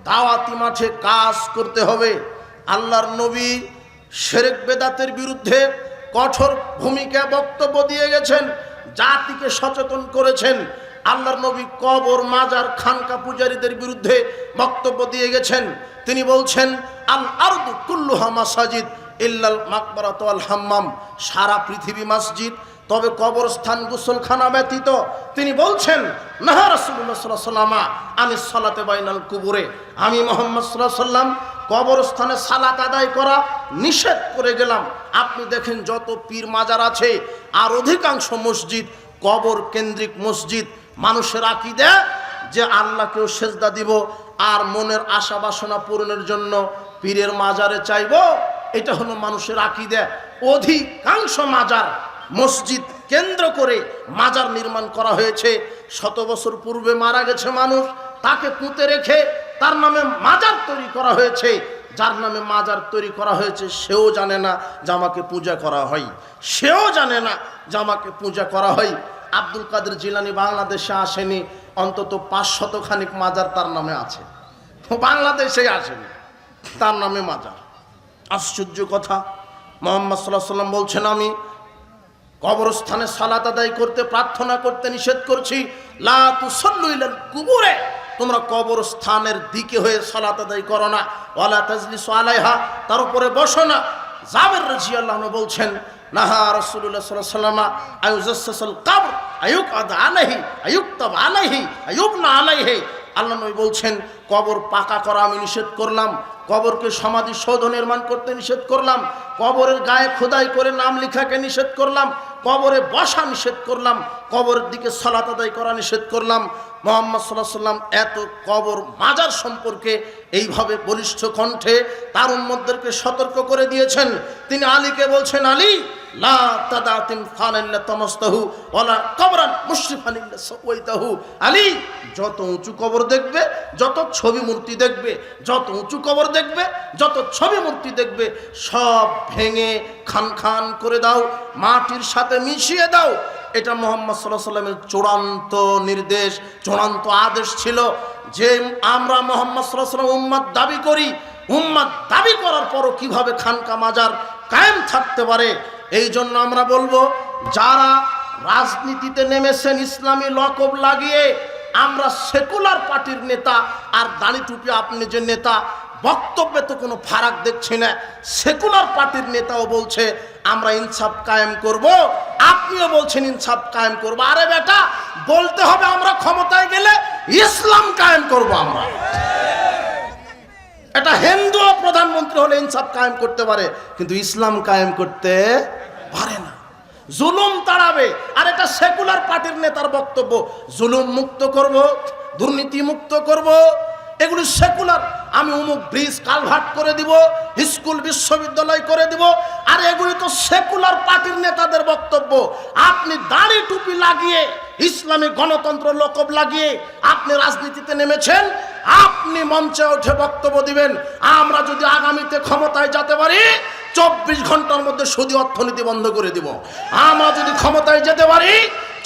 দাওয়াতি মাঠে কাজ করতে হবে। আল্লাহর নবী শিরক বেদাতের বিরুদ্ধে কঠোর ভূমিকা বক্তব্য দিয়ে গেছেন, জাতিকে সচেতন করেছেন। আল্লাহর নবী কবর, মাজার, খানকা পূজারীদের বিরুদ্ধে বক্তব্য দিয়ে গেছেন। তিনি বলছেন, আল আরদু কুল্লুহা মাসাজিদ ইল্লাল মাকবারাতু ওয়াল হাম্মাম, সারা পৃথিবী মসজিদ, তবে কবরস্থান, গোসলখানা ব্যতীত। তিনি বলছেন, নাহা রাসূলুল্লাহ সাল্লাল্লাহু আলাইহি ওয়াসাল্লাম আনিস সালাতে বাইনাল কুবুরে, আমি মুহাম্মদ সাল্লাল্লাহু আলাইহি ওয়াসাল্লাম কবরস্থানে সালাত আদায় করা নিষেধ করে গেলাম। আপনি দেখেন যত পীর মাজার আছে আর অধিকাংশ মসজিদ কবর কেন্দ্রিক মসজিদ। মানুষের আকীদা যে আল্লাহকেও সেজদা দিব আর মনের আশা বাসনা পূরণের জন্য পীরের মাজারে চাইব, এটা হলো মানুষের আকীদা। অধিকাংশ মাজার মসজিদ কেন্দ্র করে মাজার নির্মাণ করা হয়েছে। 100 বছর পূর্বে মারা গেছে মানুষ, তাকে পুঁতে রেখে তার নামে মাজার তৈরি করা হয়েছে। যার নামে মাজার তৈরি করা হয়েছে সেও জানে না যে আমাকে পূজা করা হয়, সেও জানে না যে আমাকে পূজা করা হয়। আব্দুল কাদের জিলানী বাংলাদেশে আসেনি, অন্তত 500 খানিক মাজার তার নামে আছে, বাংলাদেশে আসেনি, তার নামে মাজার। আশ্চর্য কথা, মুহাম্মদ সাল্লাল্লাহু আলাইহি ওয়াসাল্লাম বলছেন, আমি কবরস্থানে সালাত আদায় করতে, প্রার্থনা করতে নিষেধ করছি। লা তুসাল্লু ইলাল কুবুরে, তোমরা কবরস্থানের দিকে হয়ে সালাত আদায় করো না। ওয়ালা তাজলিসু আলাইহা, তার উপরে বসো না। জাবের রাদিয়াল্লাহু আনহু বলছেন, নাহা রাসূলুল্লাহ সাল্লাল্লাহু আলাইহি ওয়াসাল্লাম আয়ুজাসসাল কবর আয়ুকআদ আলাইহি আয়ুকতাব আলাইহি আয়ুবনা আলাইহি। আল্লাহ নবী বলছেন, কবর পাকা করা আমি নিষেধ করলাম, কবরকে সমাধি সৌধ নির্মাণ করতে নিষেধ করলাম, কবরের গায়ে খোদাই করে নাম লেখাকে নিষেধ করলাম, কবরে বসা নিষেধ করলাম, কবরের দিকে সালাত আদায় করা নিষেধ করলাম। মুহাম্মদ সাল্লাল্লাহু আলাইহি ওয়াসাল্লাম এত কবর মাজার সম্পর্কে এইভাবে বলিষ্ঠ কণ্ঠে তার উম্মতদেরকে সতর্ক করে দিয়েছেন। তিনি আলীকে বলছেন, আলী লা তাদাতিম ফানাল্লা তামাস্তাহু ওয়ালা কবরান মুশরিফান ইল্লা সাওয়াইতাহু। আলী, যত উঁচু কবর দেখবে, যত ছবি মূর্তি দেখবে, যত উঁচু কবর দেখবে, যত ছবি মূর্তি দেখবে, সব ভেঙে খান খান করে দাও, মাটির সাথে মিশিয়ে দাও। এটা মুহাম্মদ সাল্লাল্লাহু আলাইহি ওয়াসাল্লামের চূড়ান্ত নির্দেশ, চূড়ান্ত আদেশ ছিল। যে আমরা মুহাম্মদ সাল্লাল্লাহু আলাইহি ওয়াসাল্লাম উম্মত দাবি করি, উম্মত দাবি করার পরও কিভাবে খানকা মাজার কায়েম থাকতে পারে? এই জন্য আমরা বলবো, যারা রাজনীতিতে নেমেছেন ইসলামী লকব লাগিয়ে, আমরা সেকুলার পার্টির নেতা আর দাড়ি টুপি আপনি যে নেতা, বক্তব্যে তো কোনো ফারাক দেখছি না। সেকুলার পার্টির নেতাও বলছে আমরা ইনসাফ কায়েম করব, আপনিও বলছেন ইনসাফ কায়েম করব। আরে বেটা, বলতে হবে আমরা ক্ষমতায় গেলে ইসলাম কায়েম করব। আমরা এটা হিন্দু প্রধানমন্ত্রী হলে ইনসাফ কায়েম করতে পারে, কিন্তু ইসলাম কায়েম করতে পারে না, জুলুম তাড়াবে। আর এটা সেকুলার পার্টির নেতার বক্তব্য, জুলুম মুক্ত করব, দুর্নীতি মুক্ত করব, এগুলি সেকুলার। আমি অমুক ব্রিজ কালভার্ট করে দিব, স্কুল বিশ্ববিদ্যালয় করে দিব। আর এগুলি তো সেকুলার পার্টির নেতাদের বক্তব্য। আপনি দাড়ি টুপি লাগিয়ে, ইসলামী গণতন্ত্র লকব লাগিয়ে আপনি রাজনীতিতে নেমেছেন, আপনি মঞ্চে উঠে বক্তব্য দিবেন আমরা যদি আগামীতে ক্ষমতায় যেতে পারি 24 ঘন্টার মধ্যে সুদী অর্থনীতি বন্ধ করে দিব। আমরা যদি ক্ষমতায় যেতে পারি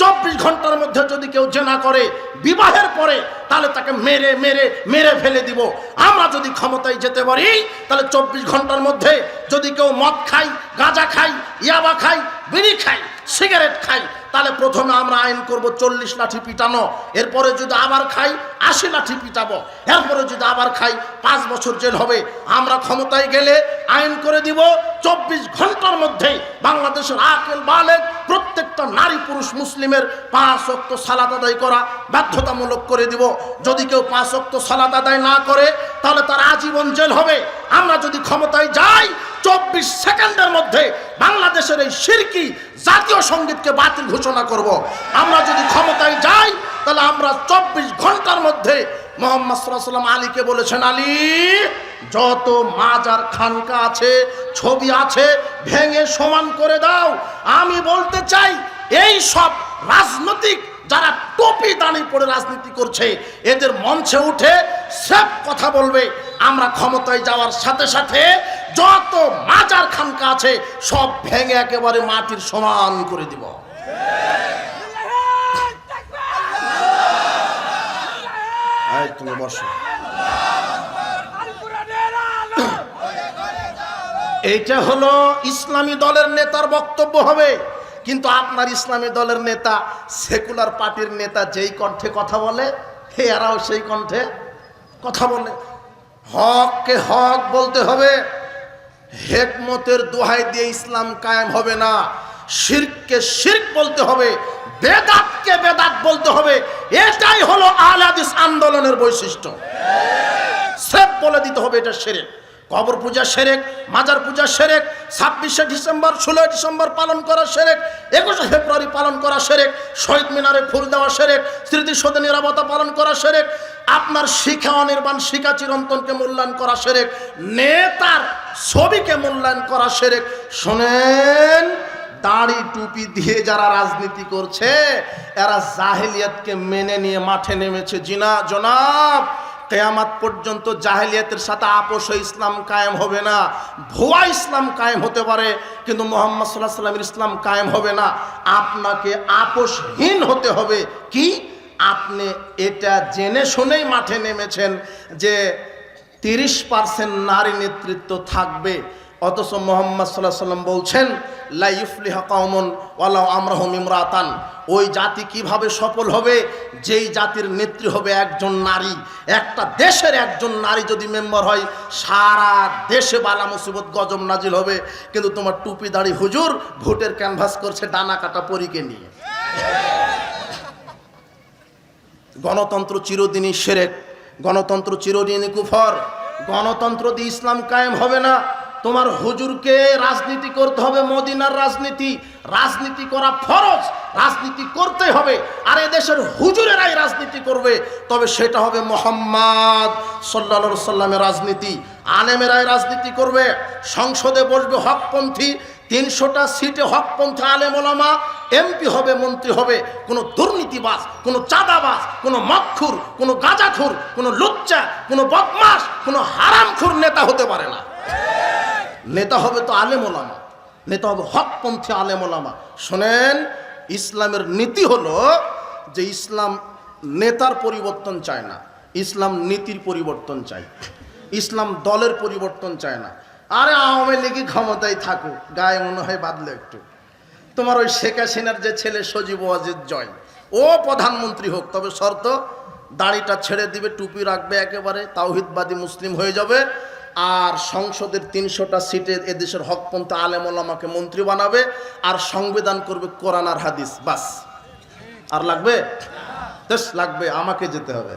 24 ঘন্টার মধ্যে যদি কেউ জেনা করে বিবাহের পরে, তাহলে তাকে মেরে মেরে মেরে ফেলে দিব। আমরা যদি ক্ষমতায় যেতে পারি তাহলে 24 ঘন্টার মধ্যে যদি কেউ মদ খায়, গাঁজা খায়, ইয়াবা খায়, বিড়ি খাই, সিগারেট খাই, তাহলে প্রথমে আমরা আইন করব 40 লাঠি পিটানো, এরপরে যদি আবার খাই 80 লাঠি পিটাবো, এরপরে যদি আবার খাই 5 বছর জেল হবে। আমরা ক্ষমতায় গেলে আইন করে দিব 24 ঘন্টার মধ্যেই বাংলাদেশের আকেল বালেগ প্রত্যেকটা নারী পুরুষ মুসলিমের 5 ওয়াক্ত সালাত আদায় করা বাধ্যতামূলক করে দিব। যদি কেউ 5 ওয়াক্ত সালাত আদায় না করে তাহলে তার আজীবন জেল হবে। আমরা যদি ক্ষমতায় যাই 24 সেকেন্ডের মধ্যে বাংলাদেশের এই শিরকি জাতীয় সঙ্গীতকে বাতিল ঘোষণা করব। আমরা যদি ক্ষমতায় যাই তাহলে আমরা 24 ঘন্টার মধ্যে মুহাম্মদ সাল্লাল্লাহু আলাইহি ওয়াসাল্লাম আলীকে বলেছেন, আলী যত মাজার খানকা আছে, ছবি আছে, ভেঙে সমান করে দাও। আমি বলতে চাই এই সব রাজনৈতিক যারা টুপি দাঁড়ি পড়ে রাজনীতি করছে এদের মঞ্চে উঠে সব কথা বলবে। আমরা ক্ষমতায় যাওয়ার সাথে সাথে যত মাজার খানকা আছে সব ভেঙে একেবারে মাটির সমান করে দিব। তুমি বসো। এইটা হলো ইসলামী দলের নেতার বক্তব্য হবে, কিন্তু আপনার ইসলামী দলের নেতা সেকুলার পার্টির নেতা যেই কণ্ঠে কথা বলে এরাও সেই কণ্ঠে কথা বলে। হককে হক বলতে হবে, হিকমতের দোহাই দিয়ে ইসলাম কায়েম হবে না। শিরককে শিরক বলতে হবে, বেদাতকে বেদাত বলতে হবে। এটাই হলো আহলে হাদিস আন্দোলনের বৈশিষ্ট্য। সব বলে দিতে হবে এটা শিরক। কবর পূজা শিরক, মাজার পূজা শিরক, 26শে ডিসেম্বর 16 ডিসেম্বর পালন করা শিরক, 21শে ফেব্রুয়ারি পালন করা শিরক, শহীদ মিনারে ফুল দেওয়া শিরক, স্মৃতিসৌধে নিরাপত্তা পালন করা শিরক, আপনার শিখা অনির্বাণ শিখা চিরন্তনকে মূল্যায়ন করা শিরক, নেতার ছবিকে মূল্যায়ন করা শিরক। শোনেন, দাড়ি টুপি দিয়ে যারা রাজনীতি করছে এরা জাহেলিয়াতকে মেনে নিয়ে মাঠে নেমেছে। জনাব, কিয়ামত পর্যন্ত জাহেলিয়াতের সাথে আপোষ ইসলাম কায়েম হবে না। ভুয়া ইসলাম কায়েম হতে পারে, কিন্তু মুহাম্মদ সাল্লাল্লাহু আলাইহি ওয়াসাল্লামের ইসলাম কায়েম হবে না। আপনাকে আপোষহীন হতে হবে। কি আপনি এটা জেনে শুনেই মাঠে নেমেছেন যে 30% নারী নেতৃত্ব থাকবে, অথচ মুহাম্মদ সাল্লাল্লাহু আলাইহি ওয়াসাল্লাম বলছেন লা ইফলিহু কওমুন ওয়ালাউ আমরাহুম ইমরাতান। ওই জাতি কিভাবে সফল হবে? যেই জাতির নেত্রী হবে একজন নারী। একটা দেশের একজন নারী যদি মেম্বার হয় সারা দেশে বালা মুসিবত গজব নাজিল হবে। কিন্তু তোমার টুপি দাড়ি হুজুর ভোটের ক্যানভাস করছে ডানা কাটা পরীকে নিয়ে। গণতন্ত্র চিরদিনই শিরক, গণতন্ত্র চিরদিনই কুফর। গণতন্ত্র দিয়ে ইসলাম কায়েম হবে না। তোমার হুজুরকে রাজনীতি করতে হবে, মদিনার রাজনীতি। রাজনীতি করা ফরজ, রাজনীতি করতে হবে। আর এদেশের হুজুরেরাই রাজনীতি করবে, তবে সেটা হবে মুহাম্মদ সাল্লাল্লাহু আলাইহি সাল্লামের রাজনীতি। আলেমেরাই রাজনীতি করবে, সংসদে বসবে হকপন্থী, 300টা সিটে হকপন্থী আলেম ওলামা এমপি হবে, মন্ত্রী হবে। কোনো দুর্নীতিবাজ, কোনো চাঁদাবাজ, কোনো মদখুর, কোনো গাঁজাখুর, কোনো লুচ্চা, কোনো বদমাশ, কোনো হারামখুর নেতা হতে পারে না। নেতা হবে তো আলেম ওলামা, নেতা হবে হকপন্থী আলেম ওলামা। শোনেন, ইসলামের নীতি হলো যে ইসলাম নেতার পরিবর্তন চায় না, ইসলাম নীতির পরিবর্তন চায়। ইসলাম দলের পরিবর্তন চায় না। আরে আওয়ামী লীগই ক্ষমতায় থাকুক, গায়ে মনে হয় বাদলে একটু। তোমার ওই শেখ হাসিনার যে ছেলে সজীব ওয়াজিদ জয়, ও প্রধানমন্ত্রী হোক, তবে শর্ত দাড়িটা ছেড়ে দিবে, টুপি রাখবে, একেবারে তাওহিদবাদী মুসলিম হয়ে যাবে। আর সংসদের 300টা সিটে এদেশের হকপন্থী আলেম ওলামাকে মন্ত্রী বানাবে, আর সংবিধান করবে কোরআন আর হাদিস। বাস, আর লাগবে? বেশ লাগবে, আমাকে যেতে হবে।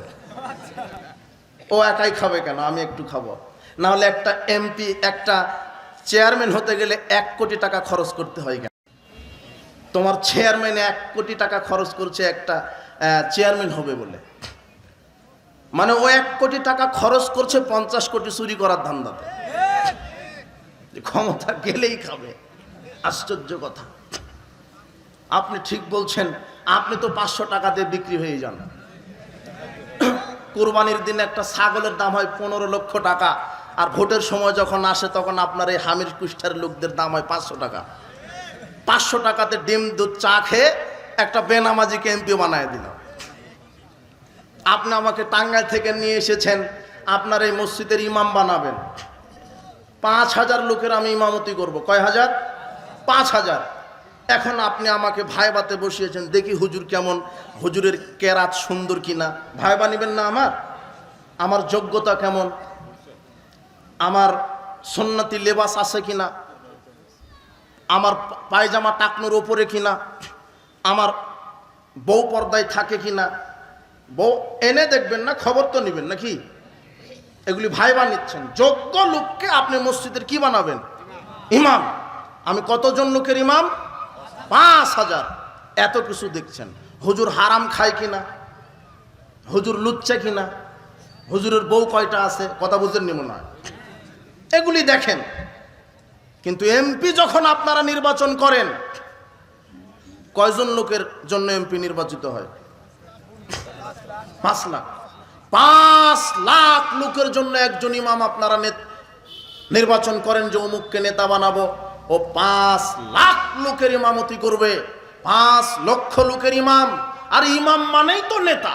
ও একাই খাবে কেন? আমি একটু খাবো। না হলে একটা এমপি, একটা চেয়ারম্যান হতে গেলে 1 কোটি টাকা খরচ করতে হয় কেন? তোমার চেয়ারম্যানে 1 কোটি টাকা খরচ করছে একটা চেয়ারম্যান হবে বলে, মানে ও 1 কোটি টাকা খরচ করছে 50 কোটি চুরি করার ধান্দাতে। ক্ষমতা গেলেই খাবে। আশ্চর্য কথা। আপনি ঠিক বলছেন, আপনি তো 500 টাকা দিয়ে বিক্রি হয়ে যান। কুরবানির দিনে একটা ছাগলের দাম হয় 15 লক্ষ টাকা, আর ভোটের সময় যখন আসে তখন আপনার এই হামির কুষ্ঠার লোকদের দাম হয় 500 টাকা। 500 টাকাতে ডিম দুধ চা খেয়ে একটা বেনামাজিকে এমপি বানায় দিল। আপনি আমাকে টাঙ্গাইল থেকে নিয়ে এসেছেন, আপনার এই মসজিদের ইমাম বানাবেন। 5000 লোকের আমি ইমামতি করব। কয় হাজার? 5000। এখন আপনি আমাকে ভাইবাতে বসিয়েছেন, দেখি হুজুর কেমন, হুজুরের কেরাত সুন্দর কিনা। ভাইবা নিবেন না আমার যোগ্যতা কেমন, আমার সুন্নতি লেবাস আছে কিনা, আমার পায়জামা টাকনোর ওপরে কিনা, আমার বউ পর্দায় থাকে কিনা। বউ এনে দেখবেন না, খবর তো নেবেন নাকি? এগুলি ভাইবা নিচ্ছেন। যোগ্য লোককে আপনি মসজিদের কি বানাবেন? ইমাম। আমি কতজন লোকের ইমাম? ৫,০০০। এত কিছু দেখছেন। হুজুর হারাম খায় কিনা, হুজুর লুচ্চা কিনা, হুজুরের বউ কয়টা আছে, কথা বুঝেন নি মনে হয়, এগুলি দেখেন। কিন্তু এমপি যখন আপনারা নির্বাচন করেন, কয়জন লোকের জন্য এমপি নির্বাচিত হয়? ৫ লাখ। ৫ লাখ লোকের জন্য একজন ইমাম আপনারা নির্বাচন করেন যে অমুককে নেতা বানাবো। ও ৫ লাখ লোকের ইমামতি করবে, ৫ লক্ষ লোকের ইমাম। আর ইমাম মানেই তো নেতা।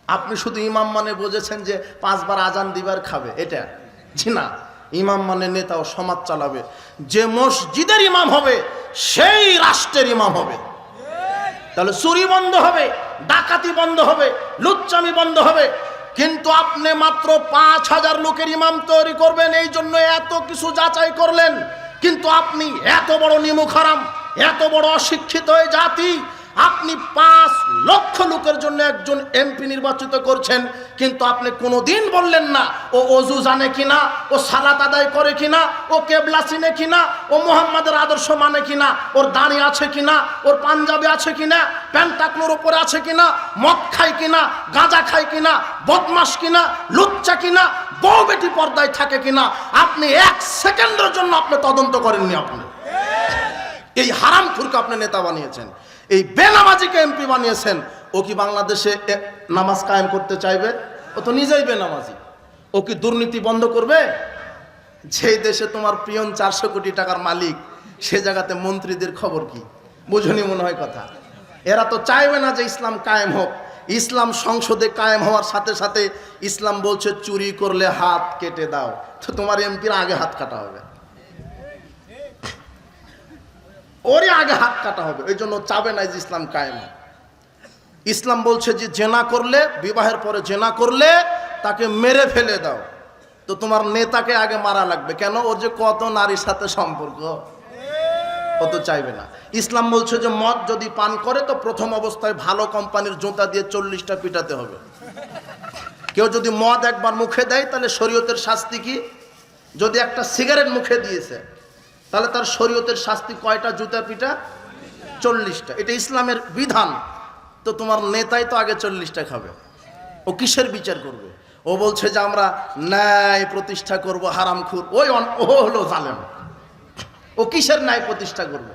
আপনি শুধু ইমাম মানে বুঝেছেন যে 5 বার আজান দিবার খাবে, এটা জি না। ইমাম মানে নেতা, ও সমাজ চালাবে। যে মসজিদের ইমাম হবে সেই রাষ্ট্রের ইমাম হবে। তাহলে চুরি বন্ধ হবে, ডাকাতি বন্ধ হবে, লুচ্চামি বন্ধ হবে। কিন্তু আপনি মাত্র ৫,০০০ লোকের ইমাম তৈরি করবেন, এই জন্য এত কিছু যাচাই করলেন। কিন্তু আপনি এত বড় নিমুখ হারাম, এত বড় অশিক্ষিত এই জাতি, আপনি ৫ লক্ষ লোকের জন্য একজন এমপি নির্বাচিত করছেন। কিন্তু আপনি কোনোদিন বললেন না ও অজু জানে কিনা, ও সালাত আদায় করে কিনা, ও কেবলা চিনে কিনা, ও মুহাম্মাদের আদর্শ মানে কিনা, ওর দাড়ি আছে কিনা, ওর পাঞ্জাবি আছে কিনা, প্যান্ট টাকনোর উপরে আছে কিনা, মদ খায় কিনা, গাঁজা খায় কিনা, বদমাস কিনা, লুচ্চা কিনা, বউ বেটি পর্দায় থাকে কিনা, আপনি 1 সেকেন্ডের জন্য আপনি তদন্ত করেননি। আপনি এই হারামখোরকে আপনি নেতা বানিয়েছেন, এই বেনামাজিকে এমপি বানিয়েছেন। ও কি বাংলাদেশে নামাজ কায়েম করতে চাইবে? ও তো নিজেই বেনামাজি। ও কি দুর্নীতি বন্ধ করবে? যে দেশে তোমার পিয়ন 400 কোটি টাকার মালিক, সে জায়গাতে মন্ত্রীদের খবর কি? বুঝনি মনে হয় কথা। এরা তো চাইবে না যে ইসলাম কায়েম হোক। ইসলাম সংসদে কায়েম হওয়ার সাথে সাথে ইসলাম বলছে চুরি করলে হাত কেটে দাও। তো তোমার এমপির আগে হাত কাটা হবে, ওরই আগে হাত কাটা হবে। ওই জন্য চাবে না যে ইসলাম কায়েম হয়। ইসলাম বলছে যে জেনা করলে, বিবাহের পরে জেনা করলে তাকে মেরে ফেলে দাও। তো তোমার নেতাকে আগে মারা লাগবে কেন? ওর যে কত নারীর সাথে সম্পর্ক, ও তো চাইবে না। ইসলাম বলছে যে মদ যদি পান করে তো প্রথম অবস্থায় ভালো কোম্পানির জুতা দিয়ে 40টা পিটাতে হবে। কেউ যদি মদ একবার মুখে দেয় তাহলে শরীয়তের শাস্তি কি? যদি একটা সিগারেট মুখে দিয়েছে তাহলে তার শরীয়তের শাস্তি কয়টা জুতা পিটা? 40টা। এটা ইসলামের বিধান। তো তোমার নেতাই তো আগে 40টা খাবে। ও কিসের বিচার করবে? ও বলছে যে আমরা ন্যায় প্রতিষ্ঠা করব, হারামখোর। ও হলো জালেম। ও কিসের ন্যায় প্রতিষ্ঠা করবে?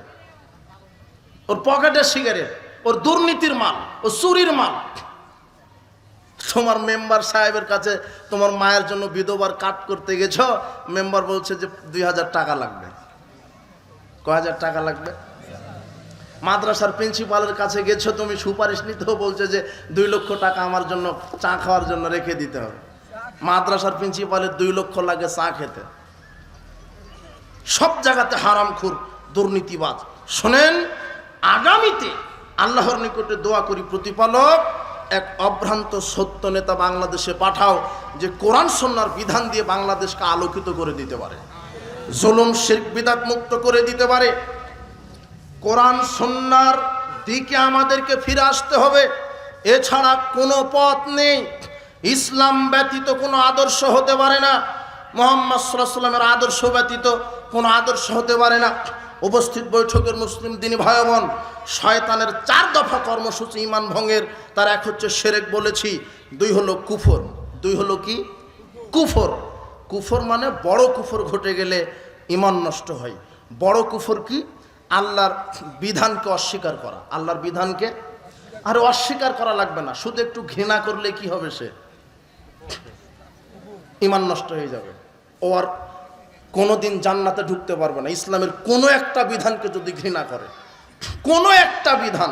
ওর পকেটের সিগারেট, ওর দুর্নীতির মাল, ও চুরির মাল। তোমার মেম্বার সাহেবের কাছে তোমার মায়ের জন্য বিধবার কাট করতে গেছ, মেম্বার বলছে যে 2000 টাকা লাগবে। কয় হাজার টাকা লাগবে? মাদ্রাসার প্রিন্সিপালের কাছে গেছো তুমি সুপারিশ নিতেও বলছে যে 2 লক্ষ টাকা আমার জন্য চা খাওয়ার জন্য রেখে দিতে হবে। মাদ্রাসার প্রিন্সিপালের 2 লক্ষ লাগে চা খেতে। সব জায়গাতে হারামখোর, দুর্নীতিবাজ। শোনেন, আগামীতে আল্লাহর নিকটে দোয়া করি প্রতিপালক এক অভ্রান্ত সত্য নেতা বাংলাদেশে পাঠাও, যে কোরআন সুন্নাহর বিধান দিয়ে বাংলাদেশকে আলোকিত করে দিতে পারে, জুলুম শিরক বিদআত মুক্ত করে দিতে পারে। কোরআন সুন্নাহর দিকে আমাদেরকে ফিরে আসতে হবে। এছাড়া কোনো পথ নেই। ইসলাম ব্যতীত কোনো আদর্শ হতে পারে না। মুহাম্মদ সাল্লাল্লাহু আলাইহি ওয়াসাল্লামের আদর্শ ব্যতীত কোনো আদর্শ হতে পারে না। উপস্থিত বৈঠকের মুসলিম দিনী ভাই বোন, শয়তানের 4 দফা কর্মসূচি ঈমান ভঙ্গের। তার এক হচ্ছে শিরক বলেছি, 2 হলো কুফর। 2 হলো কি? কুফর। কুফর মানে বড় কুফর ঘটে গেলে ঈমান নষ্ট হয়। বড় কুফর কি? আল্লাহর বিধানকে অস্বীকার করা। আল্লাহর বিধানকে আর অস্বীকার করা লাগবে না, শুধু একটু ঘৃণা করলে কি হবে? সে ঈমান নষ্ট হয়ে যাবে। ও আর কোনোদিন জান্নাতে ঢুকতে পারবে না। ইসলামের কোনো একটা বিধানকে যদি ঘৃণা করে, কোনো একটা বিধান।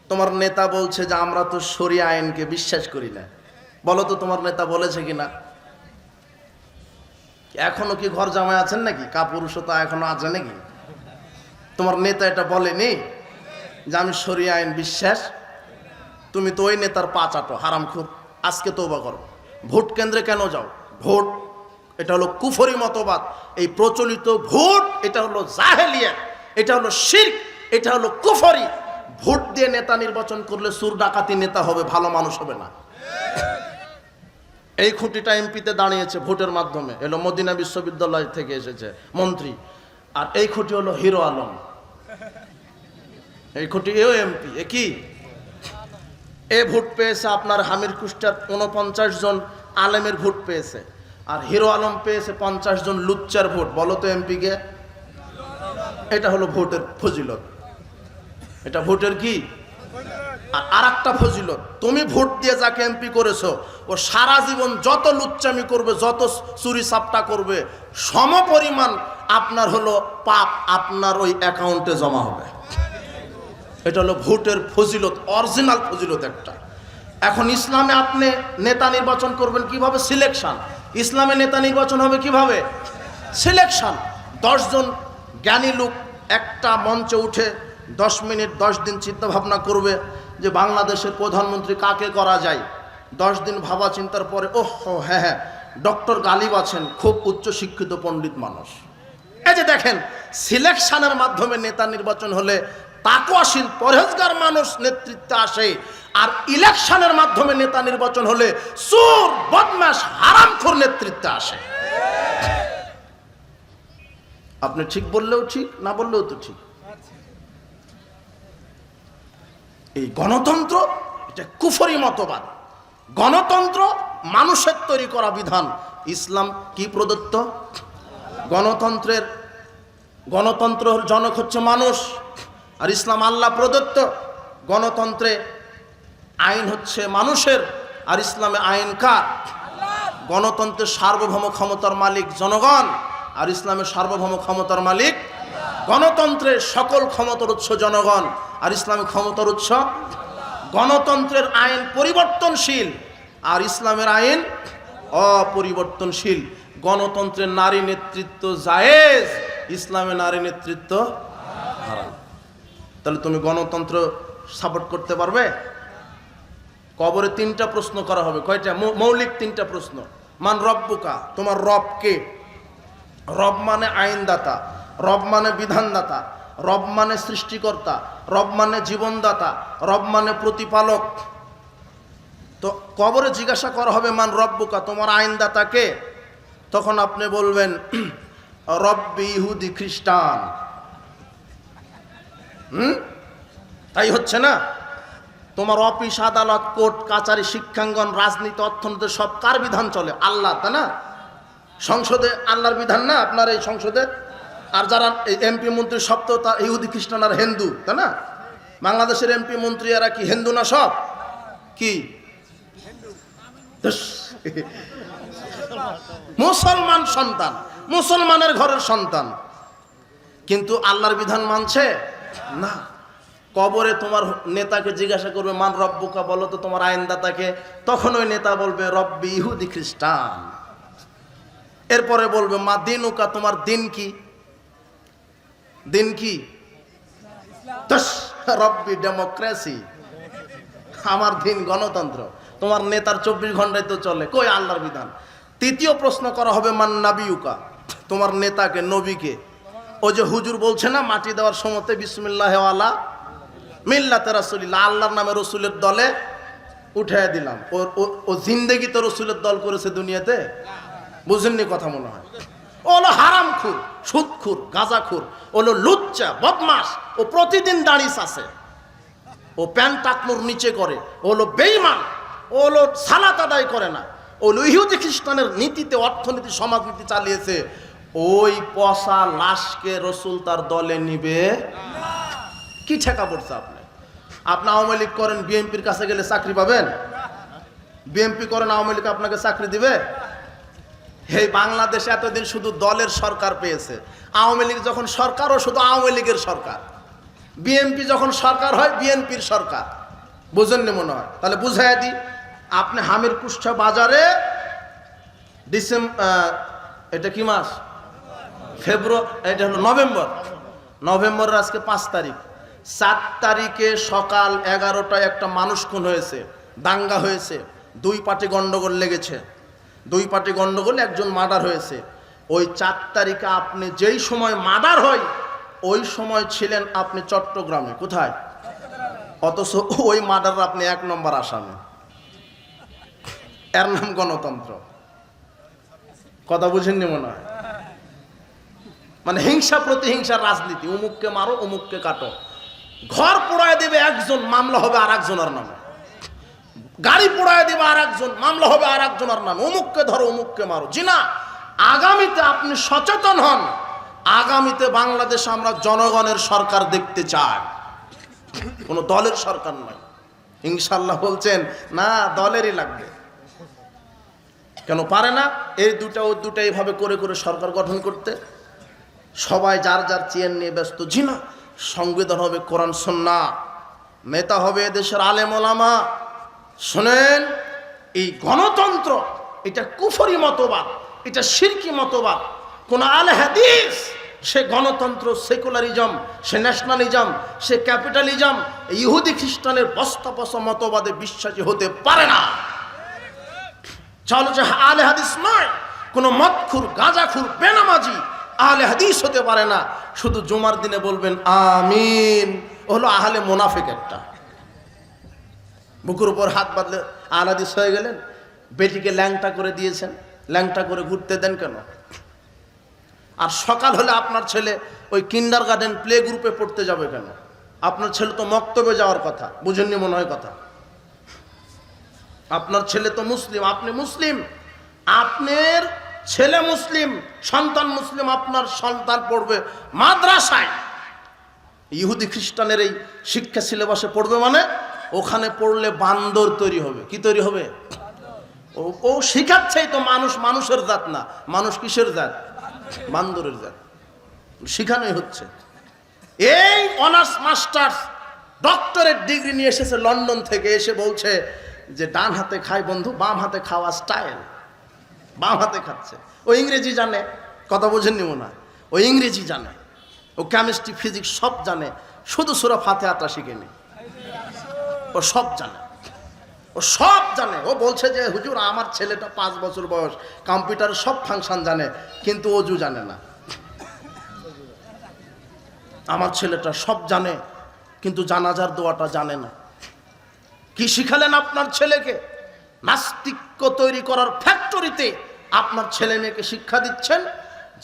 তোমার নেতা বলছে যে আমরা তো শরিয়া আইনকে বিশ্বাস করি না। বলো তো তোমার নেতা বলেছে কিনা? এখনো কি ঘর জামাই আছেন নাকি? কাপুরুষতা এখনো আছে নাকি? তোমার নেতা এটা বলেনি যে আমি শরিয়া আইন বিশ্বাস? তুমি তো ওই নেতার পা চাটো, হারামখোর। আজকে তওবা করো। ভোট কেন্দ্রে কেন যাও? ভোট এটা হলো কুফরি মতবাদ। এই প্রচলিত ভোট এটা হলো জাহেলিয়াত, এটা হলো শিরক, এটা হলো কুফরি। ভোট দিয়ে নেতা নির্বাচন করলে চোর ডাকাতি নেতা হবে, ভালো মানুষ হবে না। এই খুঁটিটা এমপিতে দাঁড়িয়েছে ভোটের মাধ্যমে, এলো মদিনা বিশ্ববিদ্যালয় থেকে এসেছে মন্ত্রী। আর এই খুঁটি হলো হিরো আলম। এই খুঁটি এও এমপি। এ কি? এ ভোট পেয়েছে আপনার হামির কুষ্টার 49 জন আলেমের ভোট পেয়েছে, আর হিরো আলম পেয়েছে 50 জন লুচ্চার ভোট। বলো তো এমপি কে? এটা হলো ভোটের ফজিলত। এটা ভোটের কি? আর একটা ফজিলত, তুমি ভোট দিয়ে যাকে এমপি করেছো ও সারা জীবন যত লুচ্চামি করবে, যত চুরি চাপটা করবে, সমপরিমাণ আপনার হলো পাপ আপনার ওই অ্যাকাউন্টে জমা হবে। এটা হলো ভোটের ফজিলত, অরিজিনাল ফজিলত একটা। এখন ইসলামে আপনি নেতা নির্বাচন করবেন কিভাবে? সিলেকশন। ইসলামে নেতা নির্বাচন হবে কিভাবে? সিলেকশন। 10 জন জ্ঞানী লোক একটা মঞ্চে উঠে 10 মিনিট 10 দিন চিন্তা ভাবনা করবে যে বাংলাদেশের প্রধানমন্ত্রী কাকে করা যায়। 10 দিন ভাবা চিন্তার পরে হ্যাঁ, ডক্টর গালিব আছেন, খুব উচ্চ শিক্ষিত পণ্ডিত মানুষ। এই যে দেখেন, সিলেকশনের মাধ্যমে নেতা নির্বাচন হলে তাকওয়াশীল পরহেজগার মানুষ নেতৃত্বে আসে, আর ইলেকশনের মাধ্যমে নেতা নির্বাচন হলে চোর বদমাশ হারামখোর নেতৃত্বে আসে। আপনি ঠিক বললেও ঠিক, না বললেও তো ঠিক। এই গণতন্ত্র এটা কুফরি মতবাদ। গণতন্ত্র মানুষের তৈরি করা বিধান। ইসলাম কি প্রদত্ত? গণতন্ত্রের জনক হচ্ছে মানুষ, আর ইসলাম আল্লাহ প্রদত্ত। গণতন্ত্রে আইন হচ্ছে মানুষের, আর ইসলামে আইন কার? গণতন্ত্রের সার্বভৌম ক্ষমতার মালিক জনগণ, আর ইসলামের সার্বভৌম ক্ষমতার মালিক। গণতন্ত্রের সকল ক্ষমতার উৎস জনগণ, আর ইসলামের ক্ষমতার উৎস। গণতন্ত্রের আইন পরিবর্তনশীল, আর ইসলামের আইন অপরিবর্তনশীল। গণতন্ত্রের নারী নেতৃত্ব জায়েজ, ইসলামে নারী নেতৃত্ব হারাম। তাহলে তুমি গণতন্ত্র সাপোর্ট করতে পারবে? কবরে 3টা প্রশ্ন করা হবে। কয়টা? মৌলিক 3টা প্রশ্ন। মান রব্বুকা, তোমার রব কে? রব মানে আইনদাতা, রব মানে বিধানদাতা, রব মানে সৃষ্টিকর্তা, রব মানে জীবনদাতা, রব মানে প্রতিপালক। তো কবরে জিজ্ঞাসা করা হবে মান রব্বুকা, তোমার আইনদাতা কে? তখন আপনি বলবেন রব্বি ইহুদি খ্রিস্টান। তাই হচ্ছে না? তোমার অফিস আদালত কোর্ট কাচারি শিক্ষাঙ্গন রাজনীতি অর্থনীতি সব কার বিধান চলে? আল্লাহ, তাই না? সংসদে আল্লাহর বিধান না আপনার এই সংসদে? আর যারা এমপি মন্ত্রী সব তো তার ইহুদি খ্রিস্টান আর হিন্দু, তাই না? বাংলাদেশের এমপি মন্ত্রী এরা কি হিন্দু না? সব কি মুসলমান সন্তান, মুসলমানের ঘরের সন্তান, কিন্তু আল্লাহর বিধান মানছে না। কবরে তোমার নেতাকে জিজ্ঞাসা করবে মান রব্বুকা, বলো তো তোমার আইনদাতাকে। তখন ওই নেতা বলবে রব্বি ইহুদি খ্রিস্টান। এরপরে বলবে মা দিনুকা, তোমার দিন কি? দিন কি? রব্বি ডেমোক্রেসি, আমার দিন গণতন্ত্র। তোমার নেতার 24 ঘন্টায় তো চলে, কই আল্লাহর বিধান। তৃতীয় প্রশ্ন করা হবে মান নাবিউকা, তোমার নেতাকে, নবীকে। ও যে হুজুর বলছে না মাটি দেওয়ার সময়তে বিসমিল্লাহ ওয়ালা মিল্লাতে রাসূলিল্লাহ, আল্লাহর নামে রসুলের দলে উঠাইয়া দিলাম। ও জিন্দেগি তো রসুলের দল করেছে দুনিয়াতে? বুঝেননি কথা মনে হয়। ও হলো হারামখোর, সুদখোর, গাঁজাখোর, ও হলো লুচ্চা, বদমাস। ও প্রতিদিন দাড়ি চাষে, ও প্যান্ট টাকনুর নিচে করে, ও হলো বেঈমান, ও হলো সালাত আদায় করে না, ও হলো ইহুদি খ্রিস্টানের নীতিতে অর্থনীতি সমাজনীতি চালিয়েছে। ওই পচা লাশকে রসুল তার দলে নিবে? কি ঠেকা পড়ছে আপনি? আপনি আওয়ামী লীগ করেন, বিএনপির কাছে গেলে চাকরি পাবেন? বিএনপি করেন, আওয়ামী লীগ আপনাকে চাকরি দিবে? এই বাংলাদেশে এতদিন শুধু দলের সরকার পেয়েছে। আওয়ামী লীগ যখন সরকারও শুধু আওয়ামী লীগের সরকার, বিএনপি যখন সরকার হয় বিএনপির সরকার। বুঝেননি মনে হয়? তাহলে বুঝাই দিই। আপনি হামির কুষ্ঠা বাজারে ডিসেম্বর, এটা কি মাস? ফেব্রুয়ারি, এটা হলো নভেম্বর। নভেম্বরের আজকে 5 তারিখ। 4 তারিখে সকাল 11টায় একটা মানুষ খুন হয়েছে, দাঙ্গা হয়েছে, 2 পার্টি গন্ডগোল লেগেছে, 2 পার্টি গন্ডগোলে একজন মার্ডার হয়েছে। ওই 4 তারিখে আপনি যেই সময় মার্ডার হয় ওই সময় ছিলেন আপনি চট্টগ্রামে। কোথায়? অথচ ওই মার্ডার আপনি 1 নম্বর আসামি। এর নাম গণতন্ত্র। কথা বুঝেননি মনে হয়? মানে হিংসা প্রতিহিংসার রাজনীতি, অমুককে মারো অমুককে কাটো। ঘর পোড়ায় দেবে একজন, মামলা হবে আর একজনের নামে। গাড়ি পোড়ায় দেবে আর একজন, মামলা হবে আর একজনের নামে। অমুককে ধরো অমুককে মারো। জি না, আগামীতে আপনি সচেতন হন। আগামীতে বাংলাদেশে আমরা জনগণের সরকার দেখতে চাই, কোনো দলের সরকার নয়। ইনশাল্লাহ বলছেন না, দলেরই লাগবে। কেন পারে না? এই দুটা ও দুটা এইভাবে করে করে সরকার গঠন করতে। সবাই যার যার চেয়ার নিয়ে ব্যস্ত। জি না, সংবিধান হবে কোরআন সুন্নাহ, নেতা হবে এদেশের আলেম ওলামা। শোনেন, এই গণতন্ত্র এটা কুফরি মতবাদ, এটা শিরকি মতবাদ। কোন আলে হাদিস সে গণতন্ত্র, সেকুলারিজম, সে ন্যাশনালিজম, সে ক্যাপিটালিজম, ইহুদি খ্রিস্টানের বস্তাপসা মতবাদে বিশ্বাসী হতে পারে না। চলো যে আলে হাদিস নয়, কোন মদখুর, গাঁজাখুর, বেনামাজি আহলে হাদিস হতে পারে না। শুধু জুমার দিনে বলবেন আমিন, হলো আহলে মুনাফিক একটা। বুকুর উপর হাত বাঁধলে আহলে হাদিস হয়ে গেলেন। বেটিকে ল্যাংটা করে দিয়েছেন, ল্যাংটা করে ঘুরতে দেন কেন? আর সকাল হলে আপনার ছেলে ওই কিন্ডারগার্টেন প্লে গ্রুপে পড়তে যাবে কেন? আপনার ছেলে তো মক্তবে যাওয়ার কথা, বুঝেননি মনে হয় কথা? আপনার ছেলে তো মুসলিম, আপনি মুসলিম, আপনার ছেলে মুসলিম, সন্তান মুসলিম, আপনার সন্তান পড়বে মাদ্রাসায়। ইহুদি খ্রিস্টানের এই শিক্ষা সিলেবাসে পড়বে মানে ওখানে পড়লে বান্দর তৈরি হবে। কি তৈরি হবে? ও শিখাচ্ছেই তো মানুষ মানুষের জাত না, মানুষ কিসের জাত? বান্দরের জাত। শিখানোই হচ্ছে। এই অনার্স মাস্টার্স ডক্টরেট ডিগ্রি নিয়ে এসেছে লন্ডন থেকে, এসে বলছে যে ডান হাতে খায় বন্ধু, বাম হাতে খাওয়া স্টাইল। বাম হাতে খাচ্ছে। ও ইংরেজি জানে, কথা বোঝেননি মনে হয়? ও ইংরেজি জানে, ও কেমিস্ট্রি ফিজিক্স সব জানে, শুধু সূরা ফাতিহাটা শিখেনি। ও সব জানে, ও সব জানে। ও বলছে যে হুজুর আমার ছেলেটা 5 বছর বয়স, কম্পিউটারের সব ফাংশন জানে, কিন্তু অজু জানে না। আমার ছেলেটা সব জানে, কিন্তু জানাজার দোয়াটা জানে না। কি শিখালেন আপনার ছেলেকে? নাস্তিক্য তৈরি করার ফ্যাক্টরিতে আপনার ছেলে মেয়েকে শিক্ষা দিচ্ছেন,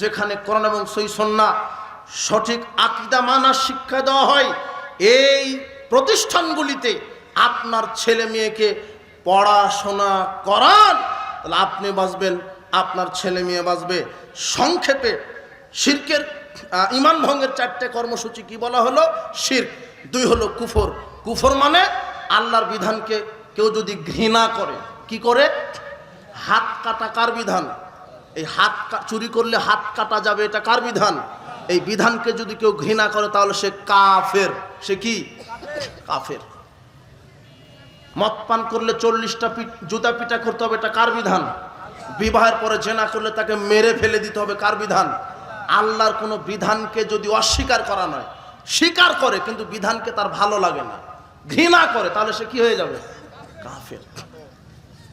যেখানে কোরআন এবং সহিহ সুন্নাহ সঠিক আকীদা মানার শিক্ষা দেওয়া হয়। এই প্রতিষ্ঠানগুলিতে আপনার ছেলে মেয়েকে পড়াশোনা করান, তাহলে আপনি বাঁচবেন, আপনার ছেলে মেয়ে বাঁচবে। সংক্ষেপে শিরকের ঈমান ভঙ্গের 4টে কর্মসূচি কি বলা হলো? শিরক, 2 হলো কুফর। কুফর মানে আল্লাহর বিধানকে কেউ যদি ঘৃণা করে। কি করে? হাত কাটা কার বিধান? এই হাত চুরি করলে হাত কাটা যাবে, এটা কার বিধান? এই বিধানকে যদি কেউ ঘৃণা করে তাহলে সে কাফের। সে কি? কাফের। মদ পান করলে 40টা জুতা পিটা করতে হবে, এটা কার বিধান? বিবাহের পরে জেনা করলে তাকে মেরে ফেলে দিতে হবে, কার বিধান? আল্লাহর কোনো বিধানকে যদি অস্বীকার করা নয়, স্বীকার করে কিন্তু বিধানকে তার ভালো লাগে না, ঘৃণা করে, তাহলে সে কি হয়ে যাবে? কাফের।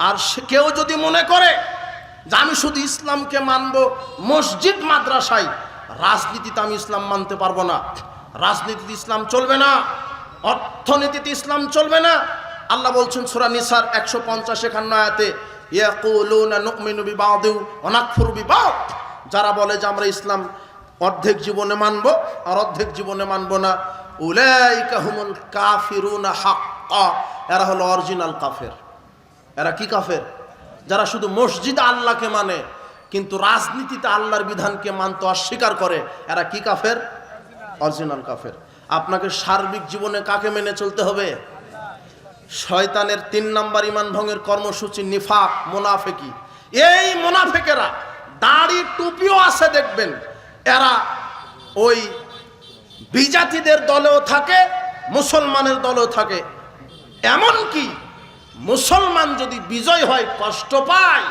আর সে কেউ যদি মনে করে যে আমি শুধু ইসলামকে মানব মসজিদ মাদ্রাসায়, রাজনীতিতে আমি ইসলাম মানতে পারবো না, রাজনীতিতে ইসলাম চলবে না, অর্থনীতিতে ইসলাম চলবে না। আল্লাহ বলছেন সূরা নিসার 150 আয়াতে, ইয়াকুলুনা নুমিনু বিবাদি ওয়া নাকফুরু বিবাদ। যারা বলে যে আমরা ইসলাম অর্ধেক জীবনে মানব আর অর্ধেক জীবনে মানব না, উলাইকা হুমুল কাফিরুনা হাক্কা, এরা হলো অরিজিনাল কাফের। এরা কি কাফের? যারা শুধু মসজিদে আল্লাহকে মানে কিন্তু রাজনীতিতে আল্লাহর বিধানকে মানতে অস্বীকার করে, এরা কি কাফের? অরিজিনাল কাফের। আপনাকে সার্বিক জীবনে কাকে মেনে চলতে হবে? শয়তানের 3 নম্বর ঈমান ভঙ্গের কর্মসূচি নিফাক, মুনাফিকি। এই মুনাফিকেরা দাড়ি টুপিও আছে দেখবেন, এরা ওই বিজাতিদের দলেও থাকে, মুসলমানের দলেও থাকে। এমনকি মুসলমান যদি বিজয় হয় কষ্ট পায়,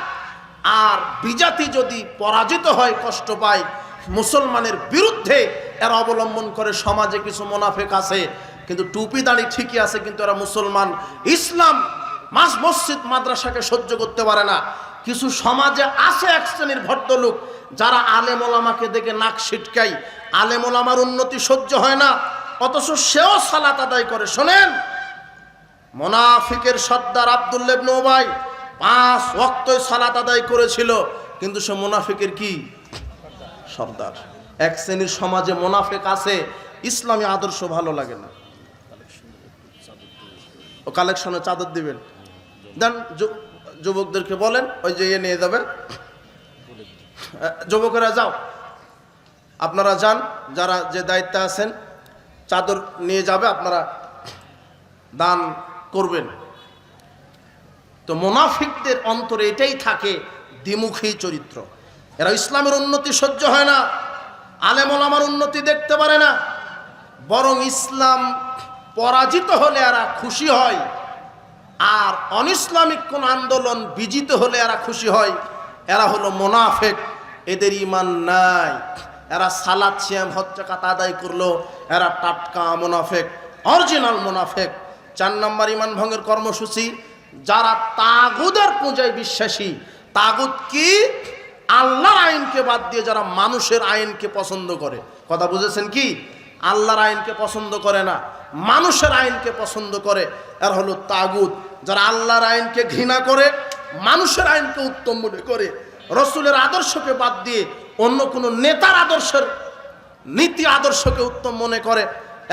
আর বিজাতি যদি পরাজিত হয় কষ্ট পায়। মুসলমানের বিরুদ্ধে এরা অবলম্বন করে। সমাজে কিছু মুনাফিক আছে, কিন্তু টুপি দাড়ি ঠিকই আছে, কিন্তু এরা মুসলমান, ইসলাম মসজিদ মাদ্রাসাকে সহ্য করতে পারে না। কিছু সমাজে আছে এক শ্রেণীর ভদ্রলোক, যারা আলেম ওলামাকে দেখে নাক ছিটকাই, আলেম ওলামার উন্নতি সহ্য হয় না, অথচ সেও সালাত আদায় করে। শোনেন, মুনাফিকের সর্দার আব্দুল্লাহ ইবনে উবাই 5 ওয়াক্তই সালাত আদায় করেছিল, কিন্তু সে মুনাফিকের কি সর্দার। এক শ্রেণীর সমাজে মুনাফিক আছে, ইসলামী আদর্শ ভালো লাগে না। ও কালেকশনে চাদর দিবেন, দেন যুবকদেরকে বলেন ওই যে নিয়ে যাবে। যুবকেরা যাও, আপনারা যান, যারা যে দায়িত্বে আছেন চাদর নিয়ে যাবে, আপনারা দান করবেন। তো মুনাফিকদের অন্তরে এটাই থাকে, দ্বিমুখী চরিত্র। এরা ইসলামের উন্নতি সহ্য হয় না, আলেম ওলামার উন্নতি দেখতে পারে না, বরং ইসলাম পরাজিত হলে এরা খুশি হয়, আর অনিসলামিক কোন আন্দোলন বিজিত হলে এরা খুশি হয়। এরা হলো মুনাফিক, এদের ঈমান নাই। এরা সালাত সিয়াম হজ যাকাত আদায় করলো, এরা টাটকা মুনাফিক, অরিজিনাল মুনাফিক। 4 নম্বর ঈমান ভঙ্গের কর্মসূচি, যারা তাগুদের পূজায় বিশ্বাসী। তাগুত কি? আল্লাহর আইনকে বাদ দিয়ে যারা মানুষের আইনকে পছন্দ করে। কথা বুঝেছেন কি? আল্লাহর আইনকে পছন্দ করে না, মানুষের আইনকে পছন্দ করে, এর হলো তাগুত। যারা আল্লাহর আইনকে ঘৃণা করে, মানুষের আইনকে উত্তম মনে করে, রসুলের আদর্শকে বাদ দিয়ে অন্য কোনো নেতার আদর্শের নীতি আদর্শকে উত্তম মনে করে,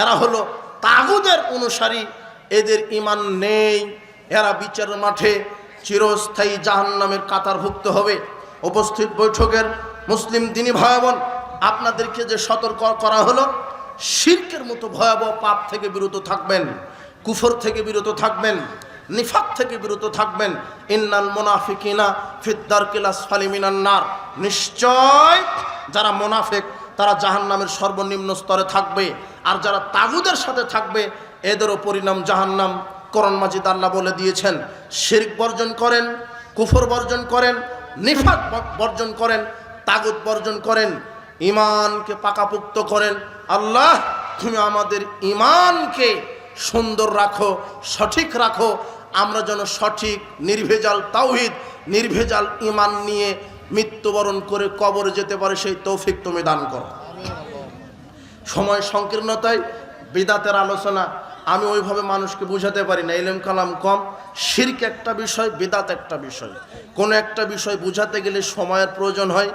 এরা হলো তাগুদের অনুসারী। এদের ঈমান নেই, এরা বিচারের মাঠে চিরস্থায়ী জাহান্নামের কাতারভুক্ত হবে। উপস্থিত বৈঠকের মুসলিম দিনী ভাই বোন, আপনাদেরকে যে সতর্ক করা হলো, শিরকের মতো ভয়াবহ পাপ থেকে বিরত থাকবেন, কুফর থেকে বিরত থাকবেন, নিফাক থেকে বিরত থাকবেন। ইন্নাল মুনাফিকিনা ফিদ দারকিল আসফালি মিনান নার, নিশ্চয় যারা মুনাফিক তারা জাহান্নামের সর্বনিম্ন স্তরে থাকবে, আর যারা তাগুদের সাথে থাকবে এদেরও পরিণাম জাহান্নাম। কোরআন মাজিদ আল্লাহ বলে দিয়েছেন, শিরক বর্জন করেন, কুফর বর্জন করেন, নিফাক বর্জন করেন, তাগুত বর্জন করেন, ঈমানকে পাকাপোক্ত করেন। আল্লাহ, তুমি আমাদের ঈমানকে সুন্দর রাখো, সঠিক রাখো, আমরা যেন সঠিক নির্ভেজাল তাওহীদ, নির্ভেজাল ঈমান নিয়ে মৃত্যুবরণ করে কবরে যেতে পারে, সেই তৌফিক তুমি দান করো। সময় সংকীর্ণতায় বিদাতের আলোচনা আমি ওইভাবে মানুষকে বুঝাতে পারি না, ইলম কালাম কম। শিরক একটা বিষয়, বিদাত একটা বিষয়। কোনো একটা বিষয় বুঝাতে গেলে সময়ের প্রয়োজন হয়।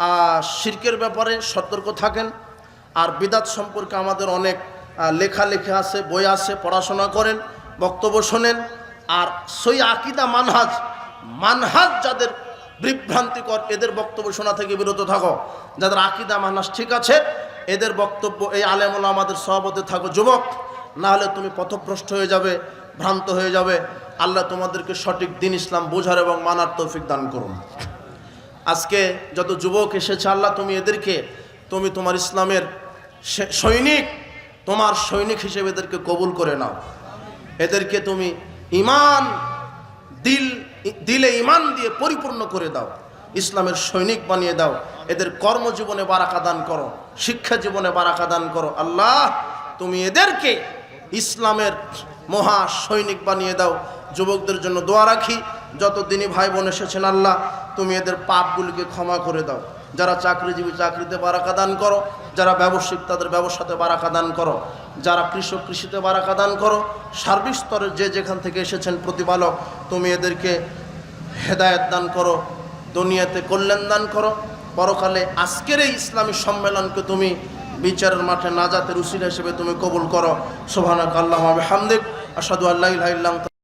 আর শিরকের ব্যাপারে সতর্ক থাকেন। আর বিদাত সম্পর্কে আমাদের অনেক লেখালেখি আছে, বই আছে, পড়াশোনা করেন, বক্তব্য শোনেন। আর সই আকীদা মানহাজ যাদের বিভ্রান্তিকর, এদের বক্তব্য শোনা থেকে বিরত থাকো। যাদের আকীদা মানহাজ ঠিক আছে, এদের বক্তব্য, এই আলেম ওলামাদের সহবতে থাকো যুবক, না হলে তুমি পথভ্রষ্ট হয়ে যাবে, ভ্রান্ত হয়ে যাবে। আল্লাহ তোমাদেরকে সঠিক দিন ইসলাম বোঝার এবং মানার তৌফিক দান করুন। আজকে যত যুবক এসেছে, আল্লাহ তুমি এদেরকে, তুমি তোমার ইসলামের সৈনিক, তোমার সৈনিক হিসেবে এদেরকে কবুল করে নাও। এদেরকে তুমি ঈমান, দিলে ঈমান দিয়ে পরিপূর্ণ করে দাও, ইসলামের সৈনিক বানিয়ে দাও। এদের কর্মজীবনে বারাকা দান করো, শিক্ষা জীবনে বারাকা দান করো। আল্লাহ, তুমি এদেরকে ইসলামের মহা সৈনিক বানিয়ে দাও। যুবকদের জন্য দোয়া রাখি, যত দিনই ভাই বোন এসেছেন, আল্লাহ তুমি এদের পাপগুলিকে ক্ষমা করে দাও। যারা চাকরিজীবী চাকরিতে বারাকা দান করো, যারা ব্যবসায়িক তাদের ব্যবসাতে বারাকা দান করো, যারা কৃষক কৃষিতে বারাকা দান করো। সার্বিক স্তরের যে যেখান থেকে এসেছেন প্রতিপালক, তুমি এদেরকে হেদায়েত দান করো, দুনিয়াতে কল্যাণ দান করো, পরকালে আজকের এই ইসলামী সম্মেলনকে তুমি বিচারের মাঠে নাজাতের উসিলা হিসেবে তুমি কবুল করো। সুবহানাকা আল্লাহুম্মা ওয়া বিহামদিক, আশহাদু আল্লা ইলাহা ইল্লা আনতা।